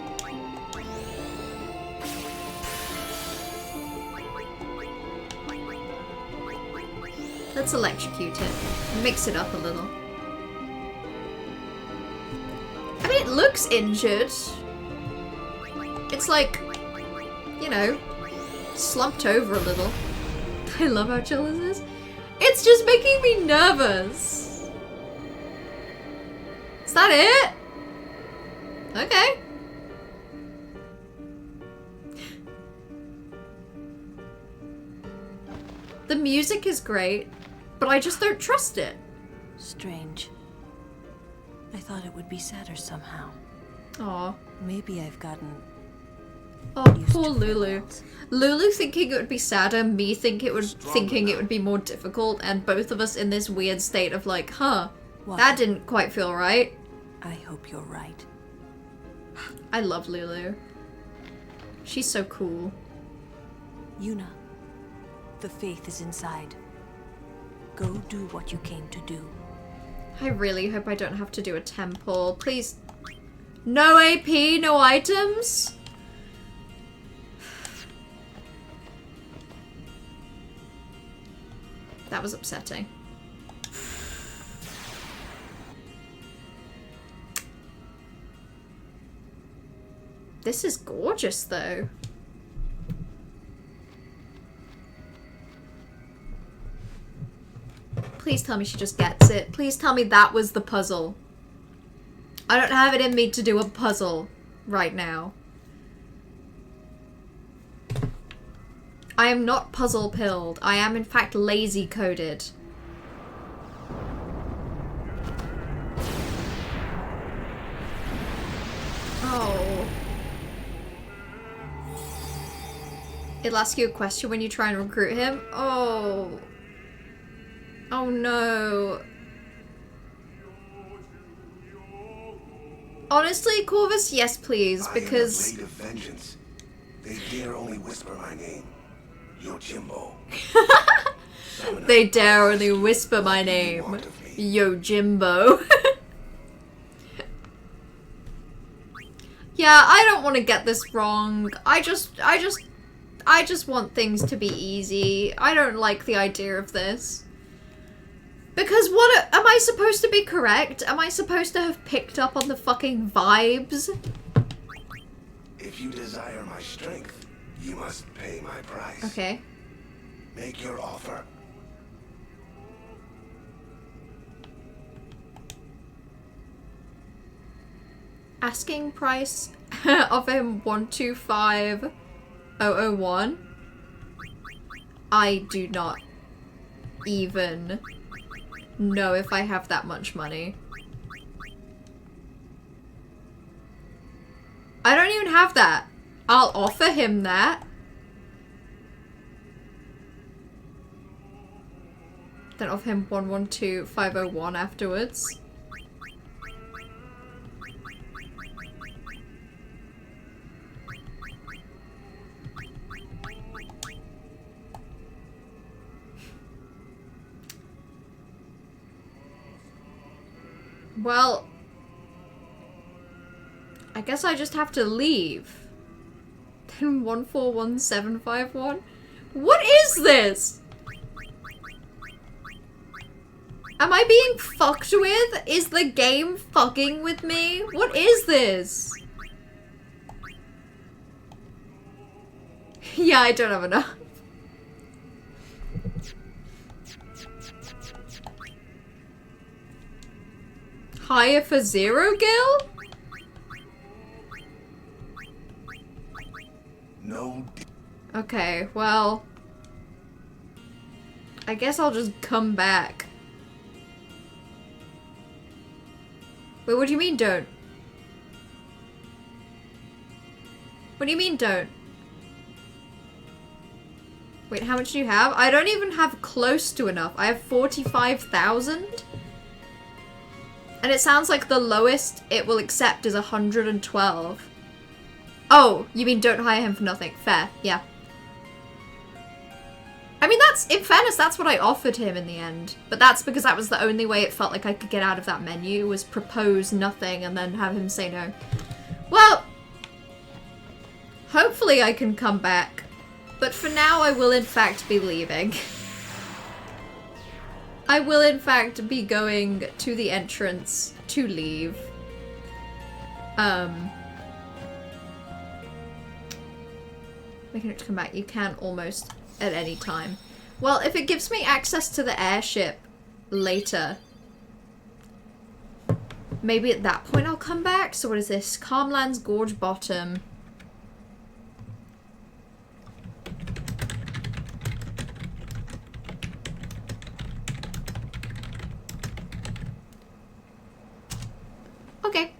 A: Let's electrocute it. Mix it up a little. I mean, it looks injured. It's like, you know, slumped over a little. I love how chill this is. It's just making me nervous. Is that it? Okay. The music is great, but I just don't trust it.
F: Strange. I thought it would be sadder somehow.
A: Aw.
F: Maybe I've gotten...
A: Oh, poor Lulu. Lulu thinking it would be sadder, me thinking it would be more difficult, and both of us in this weird state of like, huh, that didn't quite feel right.
F: I hope you're right.
A: I love Lulu. She's so cool.
F: Yuna, the faith is inside. Go do what you came to do.
A: I really hope I don't have to do a temple. Please. No AP, no items? That was upsetting. This is gorgeous, though. Please tell me she just gets it. Please tell me that was the puzzle. I don't have it in me to do a puzzle right now. I am not puzzle-pilled. I am, in fact, lazy-coded. Oh. It'll ask you a question when you try and recruit him? Oh. Oh no. Honestly, Corvus, yes please, because...
K: I am the blade of vengeance. They dare only whisper my name. Yojimbo.
A: They dare only whisper my name. Yojimbo. Yeah, I don't want to get this wrong. I just want things to be easy. I don't like the idea of this. Because what, am I supposed to be correct? Am I supposed to have picked up on the fucking vibes?
K: If you desire my strength, you must pay my price.
A: Okay.
K: Make your offer.
A: Asking price of him 125,001. I do not even know if I have that much money. I don't even have that. I'll offer him that. Then offer him 112,501 afterwards. Well, I guess I just have to leave. Then 141751? What is this? Am I being fucked with? Is the game fucking with me? What is this? Yeah, I don't have enough. Hire for Zero Gil?
K: No.
A: Okay, well, I guess I'll just come back. Wait, what do you mean don't? What do you mean don't? Wait, how much do you have? I don't even have close to enough. I have 45,000. And it sounds like the lowest it will accept is 112. Oh, you mean don't hire him for nothing. Fair, yeah. I mean, that's, in fairness, that's what I offered him in the end. But that's because that was the only way it felt like I could get out of that menu, was propose nothing and then have him say no. Well, hopefully I can come back. But for now, I will in fact be leaving. I will in fact be going to the entrance to leave. Making it to come back. You can almost at any time. Well, if it gives me access to the airship later, maybe at that point I'll come back. So what is this? Calmlands Gorge Bottom. Okay.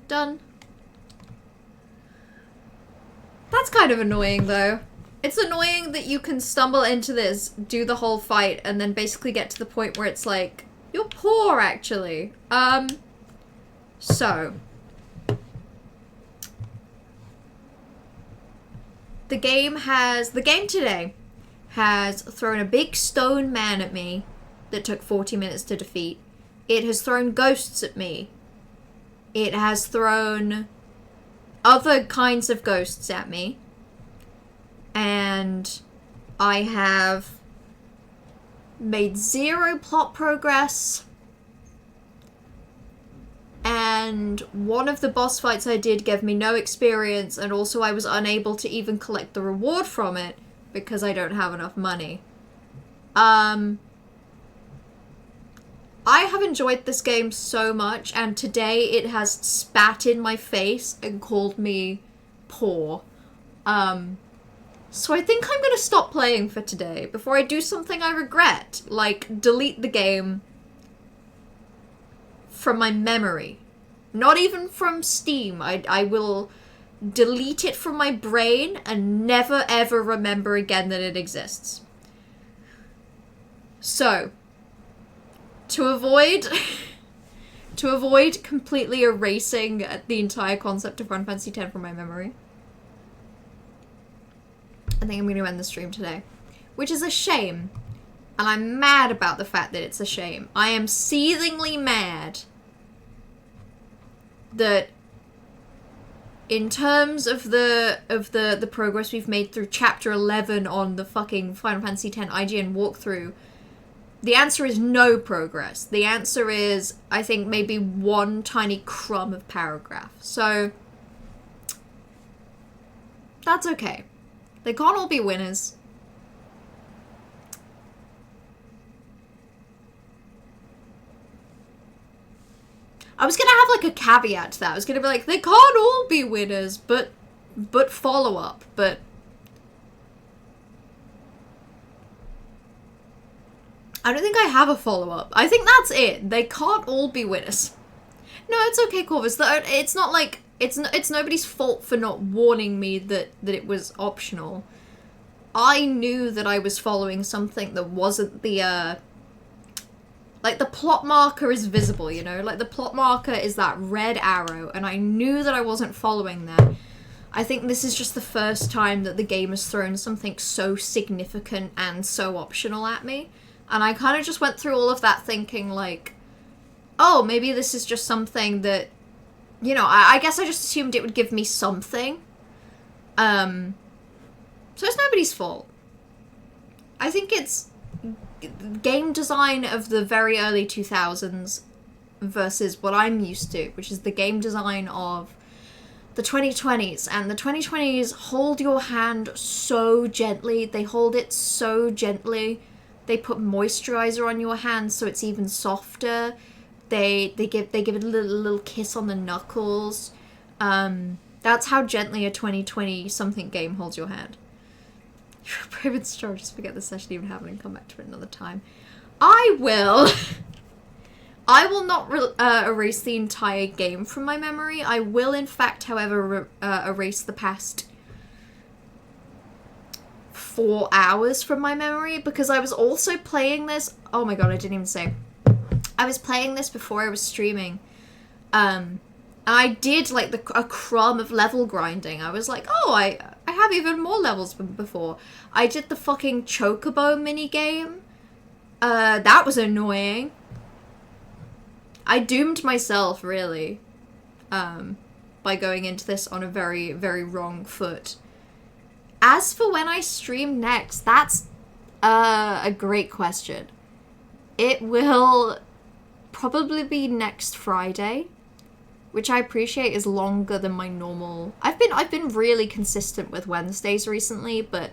A: Done. That's kind of annoying, though. It's annoying that you can stumble into this, do the whole fight, and then basically get to the point where it's like, you're poor, actually. So. The game today has thrown a big stone man at me that took 40 minutes to defeat. It has thrown ghosts at me. It has thrown other kinds of ghosts at me. And I have made 0 plot progress. And one of the boss fights I did gave me no experience, and also I was unable to even collect the reward from it because I don't have enough money. I have enjoyed this game so much, and today it has spat in my face and called me poor. So I think I'm gonna stop playing for today before I do something I regret, like delete the game from my memory. Not even from Steam. I will delete it from my brain and never ever remember again that it exists. So, to avoid completely erasing the entire concept of Final Fantasy X from my memory, I think I'm going to end the stream today. Which is a shame. And I'm mad about the fact that it's a shame. I am seethingly mad that in terms of the progress we've made through chapter 11 on the fucking Final Fantasy X IGN walkthrough, the answer is no progress. The answer is, I think, maybe one tiny crumb of paragraph. So, that's okay. They can't all be winners. I was gonna have like a caveat to that. I was gonna be like, they can't all be winners, but follow up, but I don't think I have a follow-up. I think that's it. They can't all be winners. No, it's okay, Corvus. It's not like it's nobody's fault for not warning me that it was optional. I knew that I was following something that wasn't the like the plot marker is visible, you know? Like the plot marker is that red arrow, and I knew that I wasn't following that. I think this is just the first time that the game has thrown something so significant and so optional at me. And I kind of just went through all of that thinking like, oh, maybe this is just something that, you know, I guess I just assumed it would give me something. So it's nobody's fault. I think it's game design of the very early 2000s versus what I'm used to, which is the game design of the 2020s. And the 2020s hold your hand so gently. They hold it so gently. They put moisturizer on your hand so it's even softer. They give it a little kiss on the knuckles. That's how gently a 2020 something game holds your hand. You're a private star, just forget the session even happened and come back to it another time. I will not erase the entire game from my memory. I will, in fact, however, erase the past 4 hours from my memory, because I was also playing this. Oh my god, I didn't even say. I was playing this before I was streaming. And I did like a crumb of level grinding. I was like, oh, I have even more levels than before. I did the fucking Chocobo minigame. That was annoying. I doomed myself, really, by going into this on a very, very wrong foot. As for when I stream next, that's a great question. It will probably be next Friday, which I appreciate is longer than my normal. I've been really consistent with Wednesdays recently, but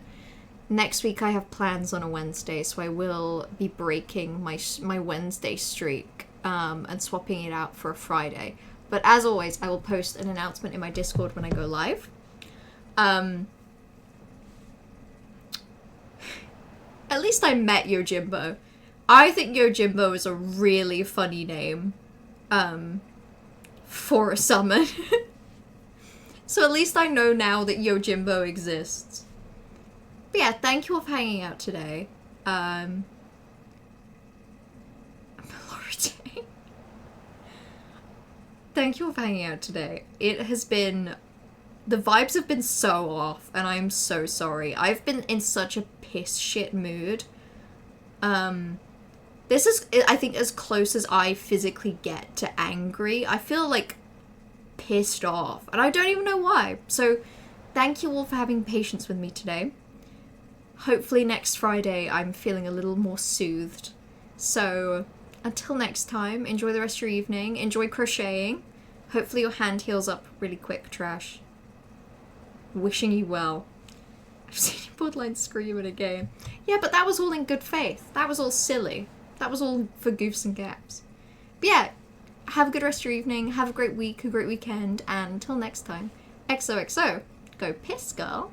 A: next week I have plans on a Wednesday, so I will be breaking my Wednesday streak and swapping it out for a Friday. But as always, I will post an announcement in my Discord when I go live. At least I met Yojimbo. I think Yojimbo is a really funny name for a summon. So at least I know now that Yojimbo exists. But yeah, thank you all for hanging out today. Thank you all for hanging out today. It has been... The vibes have been so off, and I'm so sorry. I've been in such a piss shit mood. This is, I think, as close as I physically get to angry. I feel, like, pissed off, and I don't even know why. So, thank you all for having patience with me today. Hopefully next Friday I'm feeling a little more soothed. So, until next time, enjoy the rest of your evening. Enjoy crocheting. Hopefully your hand heals up really quick, Trash. Wishing you well. I've seen you Borderline scream in a game. Yeah, but that was all in good faith. That was all silly. That was all for goofs and gaps. But yeah, have a good rest of your evening, have a great week, a great weekend, and until next time, XOXO, go piss, girl.